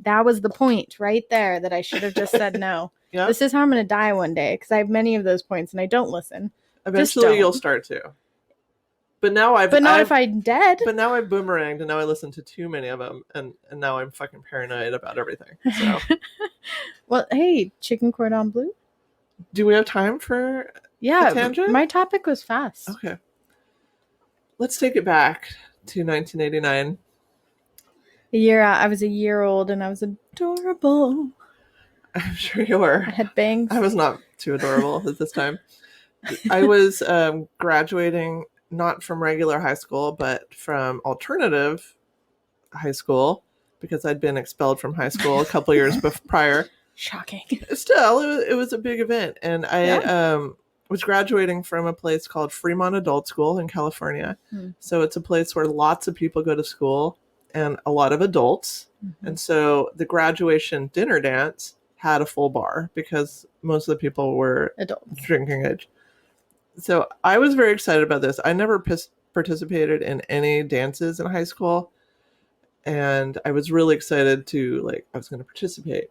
that was the point right there that I should have just said no. Yep. This is how I'm going to die one day because I have many of those points and I don't listen. Eventually you'll start to. But now if I'm dead. But now I've boomeranged and now I listen to too many of them and now I'm fucking paranoid about everything. So. Well, hey, chicken cordon bleu. Do we have time for a tangent? My topic was fast. Okay. Let's take it back to 1989. I was a year old and I was adorable. I'm sure you were. I had bangs. I was not too adorable at this time. I was graduating not from regular high school, but from alternative high school because I'd been expelled from high school a couple years prior. Shocking. Still, it was a big event. And I was graduating from a place called Fremont Adult School in California. So it's a place where lots of people go to school and a lot of adults. And so the graduation dinner dance had a full bar because most of the people were adults, drinking age. So I was very excited about this. I never participated in any dances in high school. And I was really excited I was going to participate.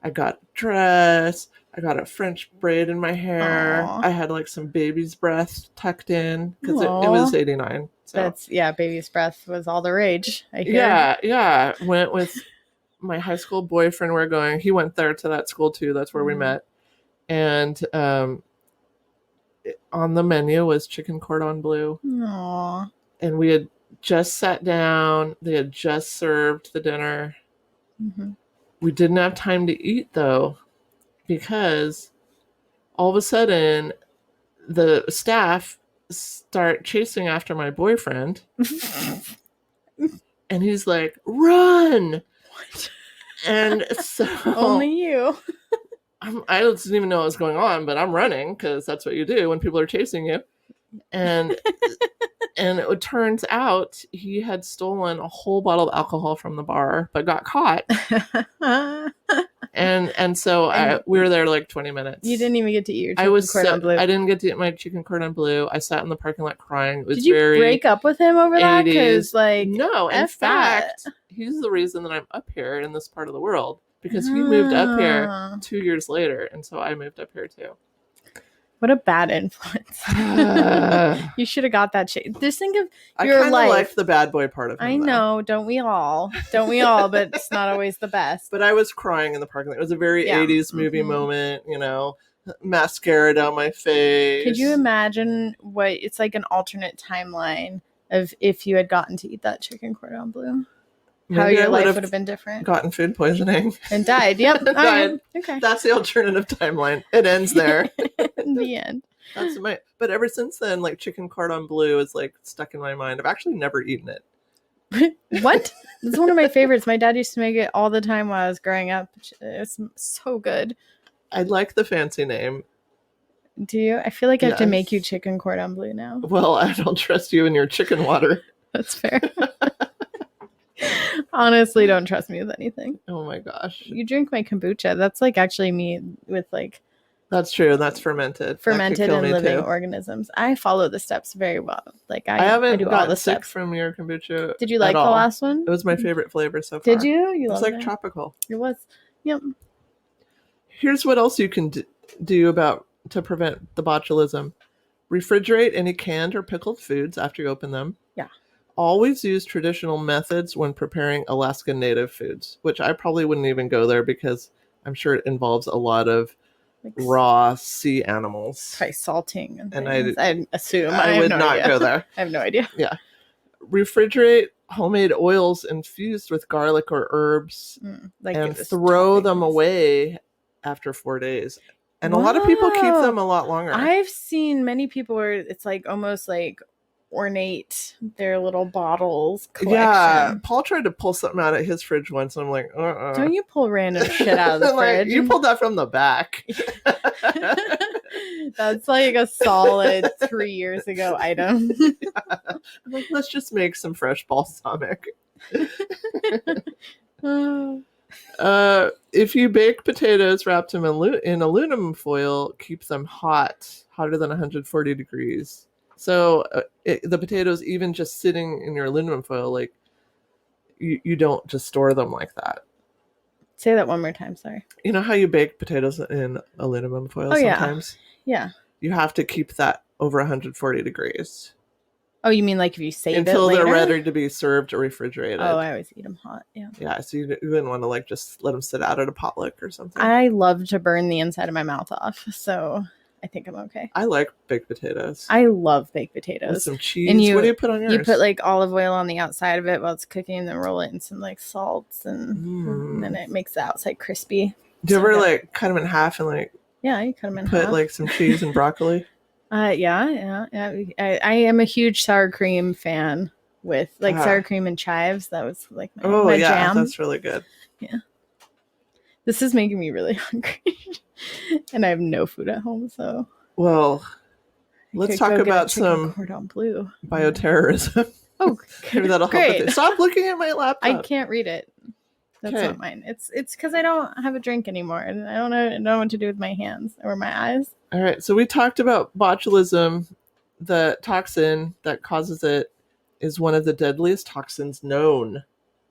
I got a dress. I got a French braid in my hair. Aww. I had some baby's breath tucked in because it was 89. So. Baby's breath was all the rage. I hear. Yeah. Went with my high school boyfriend. He went there to that school too. That's where we met. And on the menu was chicken cordon bleu. Aww. And we had just sat down. They had just served the dinner. Mm-hmm. We didn't have time to eat, though, because all of a sudden the staff start chasing after my boyfriend. And he's like, run! What? And so... Only you. I didn't even know what was going on, but I'm running because that's what you do when people are chasing you. And it turns out he had stolen a whole bottle of alcohol from the bar, but got caught. and so we were there like 20 minutes. You didn't even get to eat your chicken cordon bleu. I didn't get to eat my chicken cordon bleu. I sat in the parking lot crying. It was Did you break up with him over that? Because no, in fact, he's the reason that I'm up here in this part of the world. Because he moved up here 2 years later, and so I moved up here too. What a bad influence. You should have got that shit. Just think of your life. I kind of liked the bad boy part of him. I know, don't we all? Don't we all? But it's not always the best. But I was crying in the parking lot. It was a very 80s movie moment, you know, mascara down my face. Could you imagine what it's like an alternate timeline of if you had gotten to eat that chicken cordon bleu? How your life would have been different. Gotten food poisoning. And died. Yep. Died. Okay. That's the alternative timeline. It ends there. The end. That's but ever since then, like chicken cordon bleu is like stuck in my mind. I've actually never eaten it. What? It's one of my favorites. My dad used to make it all the time while I was growing up. It's so good. I like the fancy name. Do you? I feel like I have to make you chicken cordon bleu now. Well, I don't trust you in your chicken water. That's fair. Honestly, don't trust me with anything. Oh my gosh. You drink my kombucha. That's like actually me with like... That's true. That's fermented. Fermented and living organisms. I follow the steps very well. Like I haven't do gotten all the sick steps from your kombucha. Did you like the last one? It was my favorite flavor so far. Did you? It was like tropical. It was. Yep. Here's what else you can do to prevent the botulism. Refrigerate any canned or pickled foods after you open them. Yeah. Always use traditional methods when preparing Alaskan native foods, which I probably wouldn't even go there because I'm sure it involves a lot of like raw sea animals. Probably salting. And I assume. I would not go there. I have no idea. Yeah. Refrigerate homemade oils infused with garlic or herbs and throw them away after 4 days. And a lot of people keep them a lot longer. I've seen many people where it's like almost like ornate their little bottles collection. Yeah, Paul tried to pull something out of his fridge once, and I'm like, Don't you pull random shit out of the fridge? You pulled that from the back. That's like a solid 3 years ago item. Yeah. I'm like, let's just make some fresh balsamic. If you bake potatoes, wrap them in aluminum foil, keep them hotter than 140 degrees. So the potatoes, even just sitting in your aluminum foil, like you don't just store them like that. Say that one more time. Sorry. You know how you bake potatoes in aluminum foil sometimes? Yeah. You have to keep that over 140 degrees. Oh, you mean like if you save until it later? They're ready to be served or refrigerated? Oh, I always eat them hot. Yeah. Yeah. So you wouldn't want to like just let them sit out at a potluck or something. I love to burn the inside of my mouth off, so I think I'm okay. I like baked potatoes. I love baked potatoes. With some cheese. And what do you put on yours? You put like olive oil on the outside of it while it's cooking, and then roll it in some like salts, and then it makes the outside crispy. Do you ever like cut them in half and like? Yeah, you cut them in half. Put like some cheese and broccoli. Yeah. I am a huge sour cream fan with like sour cream and chives. That was like my jam. That's really good. Yeah. This is making me really hungry, and I have no food at home. So well, let's talk about some cordon bleu bioterrorism. Oh, maybe that'll help. Stop looking at my laptop. I can't read it. That's not mine. It's because I don't have a drink anymore, and I don't know what to do with my hands or my eyes. All right, so we talked about botulism. The toxin that causes it is one of the deadliest toxins known.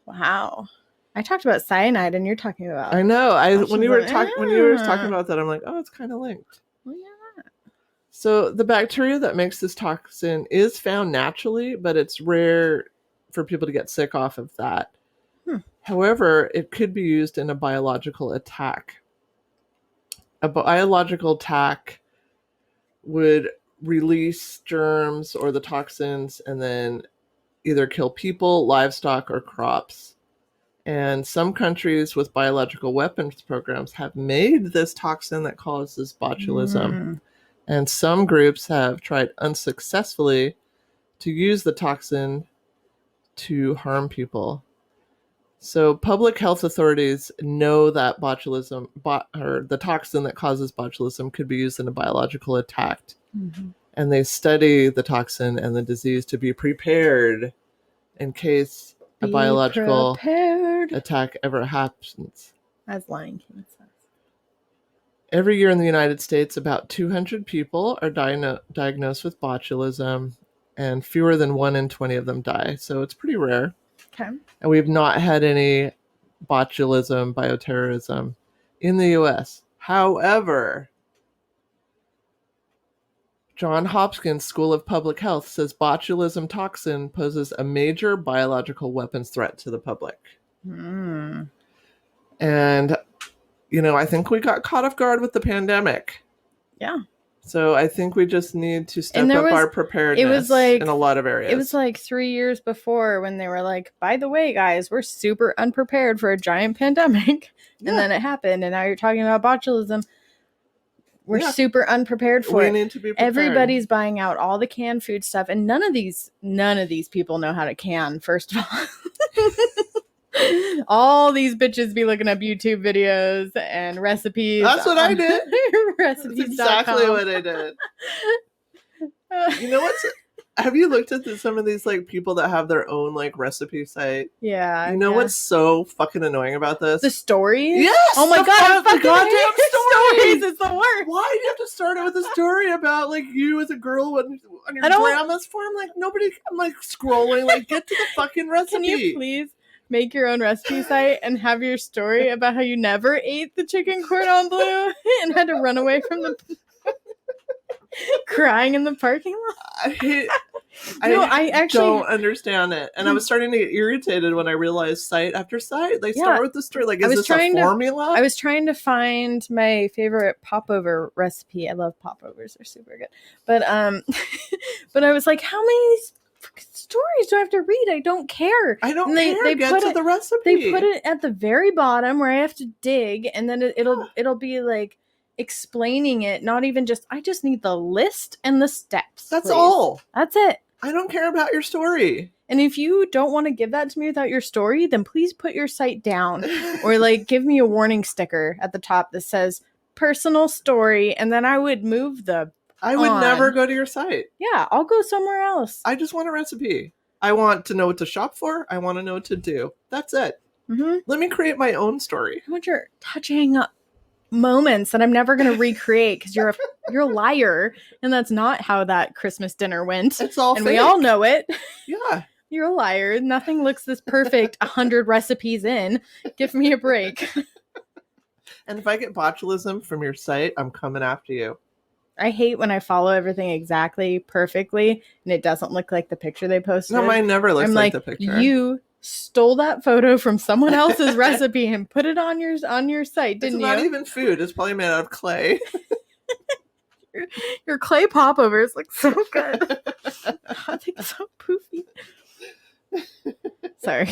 Wow, I talked about cyanide, and you're talking about. I know. When you were talking about that, I'm like, oh, it's kind of linked. Well, yeah. So the bacteria that makes this toxin is found naturally, but it's rare for people to get sick off of that. However, it could be used in a biological attack. a biological attack would release germs or the toxins and then either kill people, livestock, or crops. And some countries with biological weapons programs have made this toxin that causes botulism. And some groups have tried unsuccessfully to use the toxin to harm people. So public health authorities know that botulism, or the toxin that causes botulism, could be used in a biological attack. And they study the toxin and the disease to be prepared in case a biological attack ever happens. As Lion King says. Every year in the United States, about 200 people are diagnosed with botulism, and fewer than 1 in 20 of them die. So it's pretty rare. Okay. And we've not had any botulism, bioterrorism in the U.S. However, Johns Hopkins School of Public Health says botulism toxin poses a major biological weapons threat to the public. And, I think we got caught off guard with the pandemic. Yeah. So I think we just need to step up our preparedness in a lot of areas. It was like 3 years before when they were like, by the way, guys, we're super unprepared for a giant pandemic. And then it happened. And now you're talking about botulism. We're super unprepared for it. We need to be prepared. Everybody's buying out all the canned food stuff. And none of these people know how to can, first of all. All these bitches be looking up YouTube videos and recipes. That's what I did. Recipes. That's exactly what I did. You know what's... Have you looked at some of these people that have their own recipe site? Yeah. You know what's so fucking annoying about this? The stories? Yes! Oh my god, I fucking goddamn hate stories. It's the worst. Why do you have to start out with a story about you as a girl on your grandma's farm? Nobody. I'm scrolling. Get to the fucking recipe. Can you please make your own recipe site and have your story about how you never ate the chicken cordon bleu and had to run away from the crying in the parking lot? I actually don't understand it, and I was starting to get irritated when I realized site after site they start with the story. Is this a formula? I was trying to find my favorite popover recipe. I love popovers; they're super good. But but I was like, how many stories do I have to read? I don't care. I don't care. They get to the recipe. They put it at the very bottom where I have to dig, and then it'll be explaining it. Not even just. I just need the list and the steps. That's all. That's it. I don't care about your story. And if you don't want to give that to me without your story, then please put your site down or give me a warning sticker at the top that says personal story, and then I would move I would never go to your site. Yeah, I'll go somewhere else. I just want a recipe. I want to know what to shop for. I want to know what to do. That's it. Mm-hmm. Let me create my own story. I want your touching moments that I'm never going to recreate because you're a liar, and that's not how that Christmas dinner went. It's all and fake. We all know it. Yeah. You're a liar. Nothing looks this perfect 100 recipes in. Give me a break. And if I get botulism from your site, I'm coming after you. I hate when I follow everything exactly perfectly and it doesn't look like the picture they posted. No, mine never looks like the picture. You stole that photo from someone else's recipe and put it on your site, didn't you? It's not even food. It's probably made out of clay. Your clay popovers look so good. I think it's so poofy. Sorry.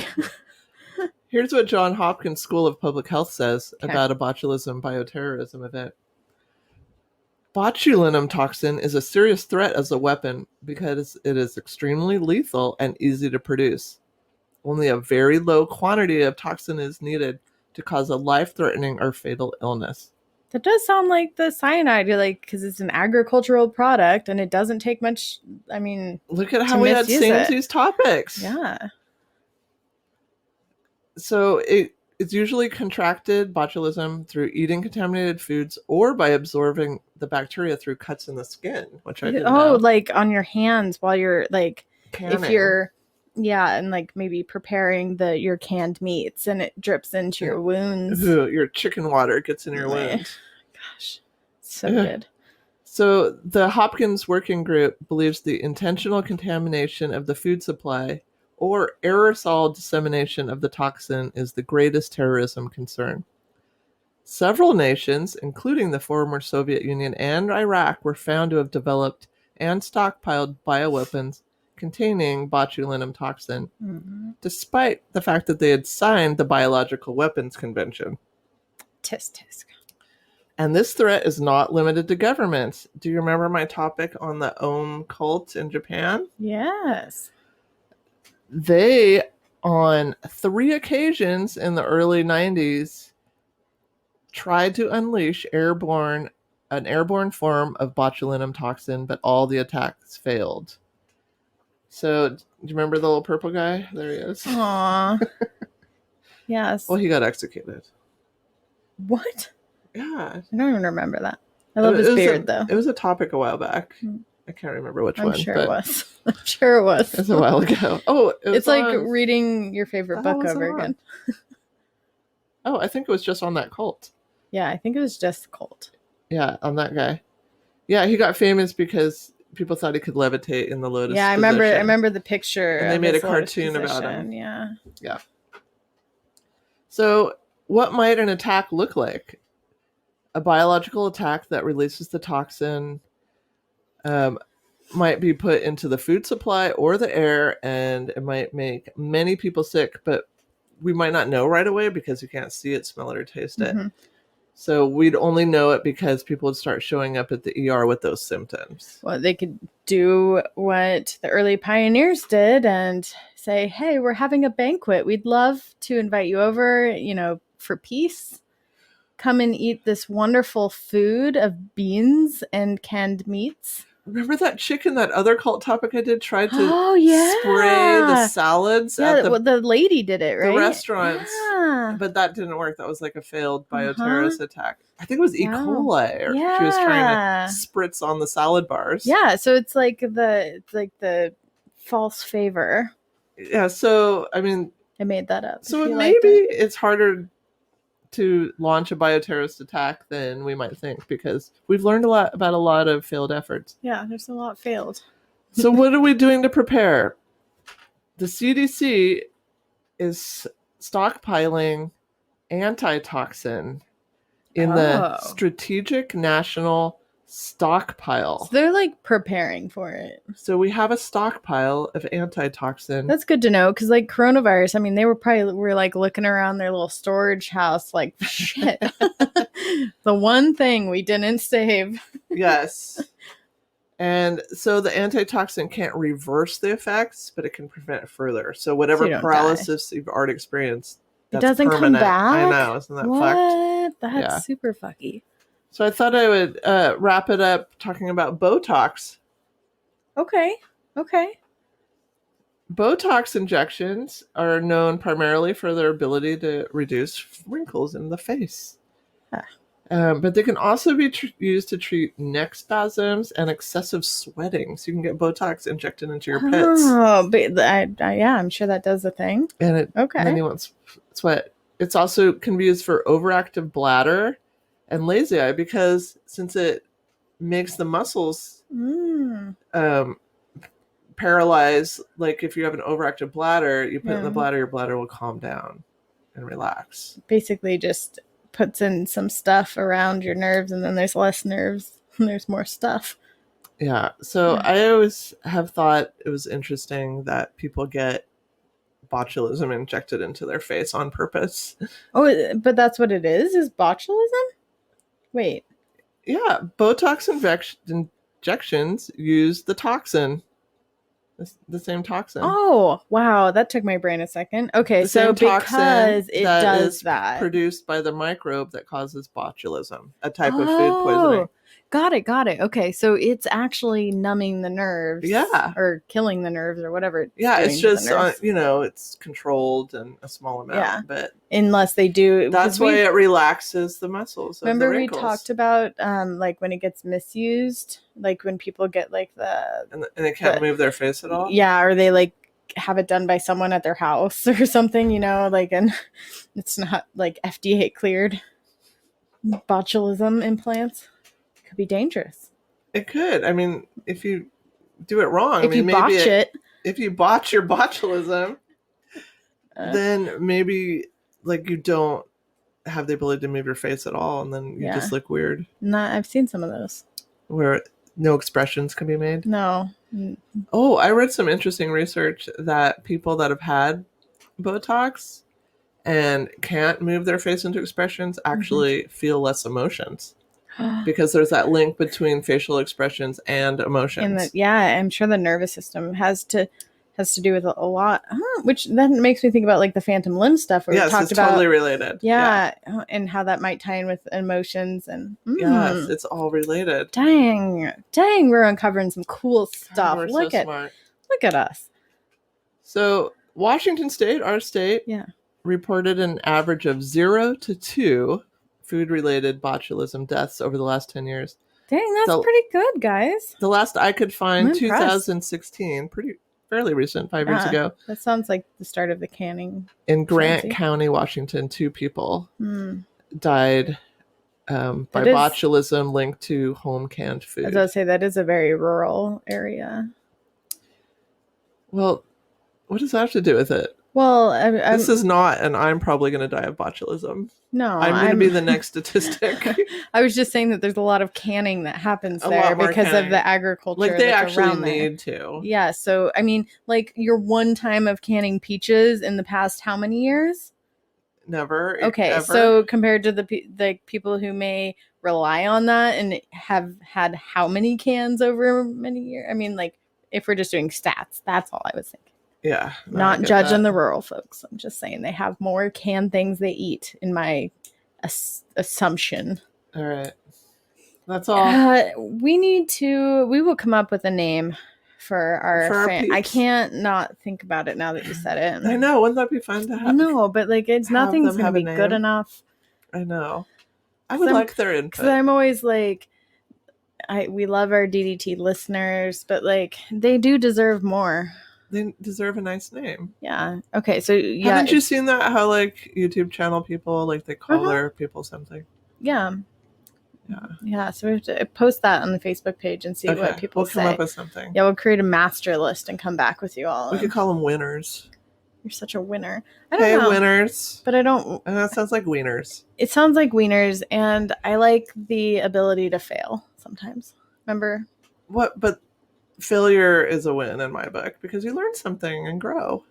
Here's what Johns Hopkins School of Public Health says about a botulism bioterrorism event. Botulinum toxin is a serious threat as a weapon because it is extremely lethal and easy to produce. Only a very low quantity of toxin is needed to cause a life-threatening or fatal illness. That does sound like the cyanide, because it's an agricultural product and it doesn't take much. I mean, look at how we had these topics. Yeah. So it's usually contracted botulism through eating contaminated foods or by absorbing the bacteria through cuts in the skin, which I didn't know. On your hands while you're canning. If you're and maybe preparing your canned meats and it drips into your wounds. Ooh, your chicken water gets in your wounds. Gosh, so good. So the Hopkins Working Group believes the intentional contamination of the food supply or aerosol dissemination of the toxin is the greatest terrorism concern. Several nations, including the former Soviet Union and Iraq, were found to have developed and stockpiled bioweapons containing botulinum toxin, despite the fact that they had signed the Biological Weapons Convention. Tisk tisk. And this threat is not limited to governments. Do you remember my topic on the Om cult in Japan? Yes. They, on 3 occasions in the early 90s, tried to unleash an airborne form of botulinum toxin, but all the attacks failed. So, do you remember the little purple guy? There he is. Aww. Yes. Well, he got executed. What? Yeah. I don't even remember that. I love his beard, though. It was a topic a while back. I can't remember which one. I'm sure it was. I'm sure it was. It was a while ago. Oh, it's like reading your favorite book over again. Oh, I think it was just on that cult. Yeah, I think it was just cult. Yeah, on that guy. Yeah, he got famous because people thought he could levitate in the lotus position. I remember the picture. And they made a cartoon about him. Yeah. Yeah. So, what might an attack look like? A biological attack that releases the toxin might be put into the food supply or the air, and it might make many people sick, but we might not know right away because you can't see it, smell it, or taste it. So we'd only know it because people would start showing up at the ER with those symptoms. Well, they could do what the early pioneers did and say, hey, we're having a banquet. We'd love to invite you over, for peace. Come and eat this wonderful food of beans and canned meats. Remember that chick in that other cult topic I did tried to spray the salads? Yeah, the lady did it, right? The restaurants. Yeah. But that didn't work. That was like a failed bioterrorist attack. I think it was E. coli. Or she was trying to spritz on the salad bars. Yeah, so it's like the false favor. Yeah, so, I mean... I made that up. So maybe it's harder to launch a bioterrorist attack than we might think, because we've learned about a lot of failed efforts. Yeah, there's a lot failed. So what are we doing to prepare? The CDC is stockpiling antitoxin in the Strategic National Stockpile. So they're like preparing for it. So we have a stockpile of antitoxin. That's good to know, because like coronavirus, I mean, they were like looking around their little storage house like, shit, the one thing we didn't save. Yes. And so the antitoxin can't reverse the effects, but it can prevent it further. So whatever paralysis you've already experienced, it doesn't permanent. come back? I know, isn't that fucked? That's super fucky. So I thought I would wrap it up talking about Botox. Okay. Botox injections are known primarily for their ability to reduce wrinkles in the face. But they can also be used to treat neck spasms and excessive sweating. So you can get Botox injected into your pits. Oh, but I'm sure that does the thing. And then you won't sweat. It's also can be used for overactive bladder and lazy eye, because since it makes the muscles paralyze, like if you have an overactive bladder, you put it in the bladder, your bladder will calm down and relax. Basically just puts in some stuff around your nerves, and then there's less nerves and there's more stuff. Yeah. So I always have thought it was interesting that people get botulism injected into their face on purpose. Oh, but that's what it is botulism? Wait. Yeah, Botox injections use the toxin. The same toxin. Oh, wow. That took my brain a second. Okay, so because it does that. Produced by the microbe that causes botulism, a type of food poisoning. Got it. Okay, so it's actually numbing the nerves. Yeah. Or killing the nerves or whatever. It's just, it's controlled and a small amount. Yeah. But unless they do. That's why it relaxes the muscles. Remember we talked about like when it gets misused? Like when people get like and they can't move their face at all? Yeah, or they like have it done by someone at their house or something, and it's not like FDA cleared. Botulism implants. Could be dangerous. It could. I mean, if you do it wrong, if you botch your botulism, then maybe like you don't have the ability to move your face at all, and then you just look weird. I've seen some of those. Where no expressions can be made? No. Oh, I read some interesting research that people that have had Botox and can't move their face into expressions actually feel less emotions. Because there's that link between facial expressions and emotions. I'm sure the nervous system has to do with a lot, which then makes me think about like the phantom limb stuff where we talked about totally related. Yeah, and how that might tie in with emotions and yes, it's all related. Dang, we're uncovering some cool stuff. We're so smart. Look at us. So Washington State, our state, reported an average of 0 to 2 food-related botulism deaths over the last 10 years. Dang, that's pretty good, guys. The last I could find, 2016, fairly recent, 5 years ago. That sounds like the start of the canning. In Grant County, Washington, 2 people died by botulism linked to home canned food. I was going to say, that is a very rural area. Well, what does that have to do with it? Well, this is not, and I'm probably going to die of botulism. No, I'm going to be the next statistic. I was just saying that there's a lot of canning that happens there because of the agriculture. Like they actually need to. Yeah, so I mean, like your one time of canning peaches in the past how many years? Never. Okay, ever. So compared to the people who may rely on that and have had how many cans over many years? I mean, like if we're just doing stats, that's all I was thinking. Yeah. Not judging the rural folks. I'm just saying they have more canned things they eat in my assumption. All right. That's all. We will come up with a name for our fan. I can't not think about it now that you said it. I know. Wouldn't that be fun to have? No, but like nothing's going to be good enough. I know. I would like their input. Because I'm always like, we love our DDT listeners, but like they do deserve more. They deserve a nice name. Yeah. Okay. So yeah. Haven't you seen that? How like YouTube channel people like they call their people something? Yeah. Yeah. So we have to post that on the Facebook page and see what people say. We'll come up with something. Yeah, we'll create a master list and come back with you all. We could call them winners. You're such a winner. I don't know. Winners. But I don't. And that sounds like wieners. It sounds like wieners, and I like the ability to fail sometimes. Remember? What? But failure is a win in my book because you learn something and grow.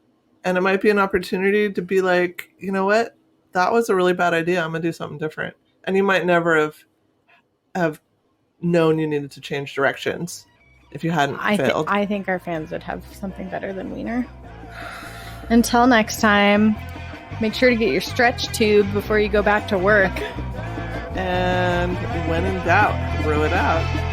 And it might be an opportunity to be like, you know what? That was a really bad idea. I'm going to do something different. And you might never have known you needed to change directions if you hadn't failed. I think our fans would have something better than wiener. Until next time, make sure to get your stretch tube before you go back to work. And when in doubt, throw it out.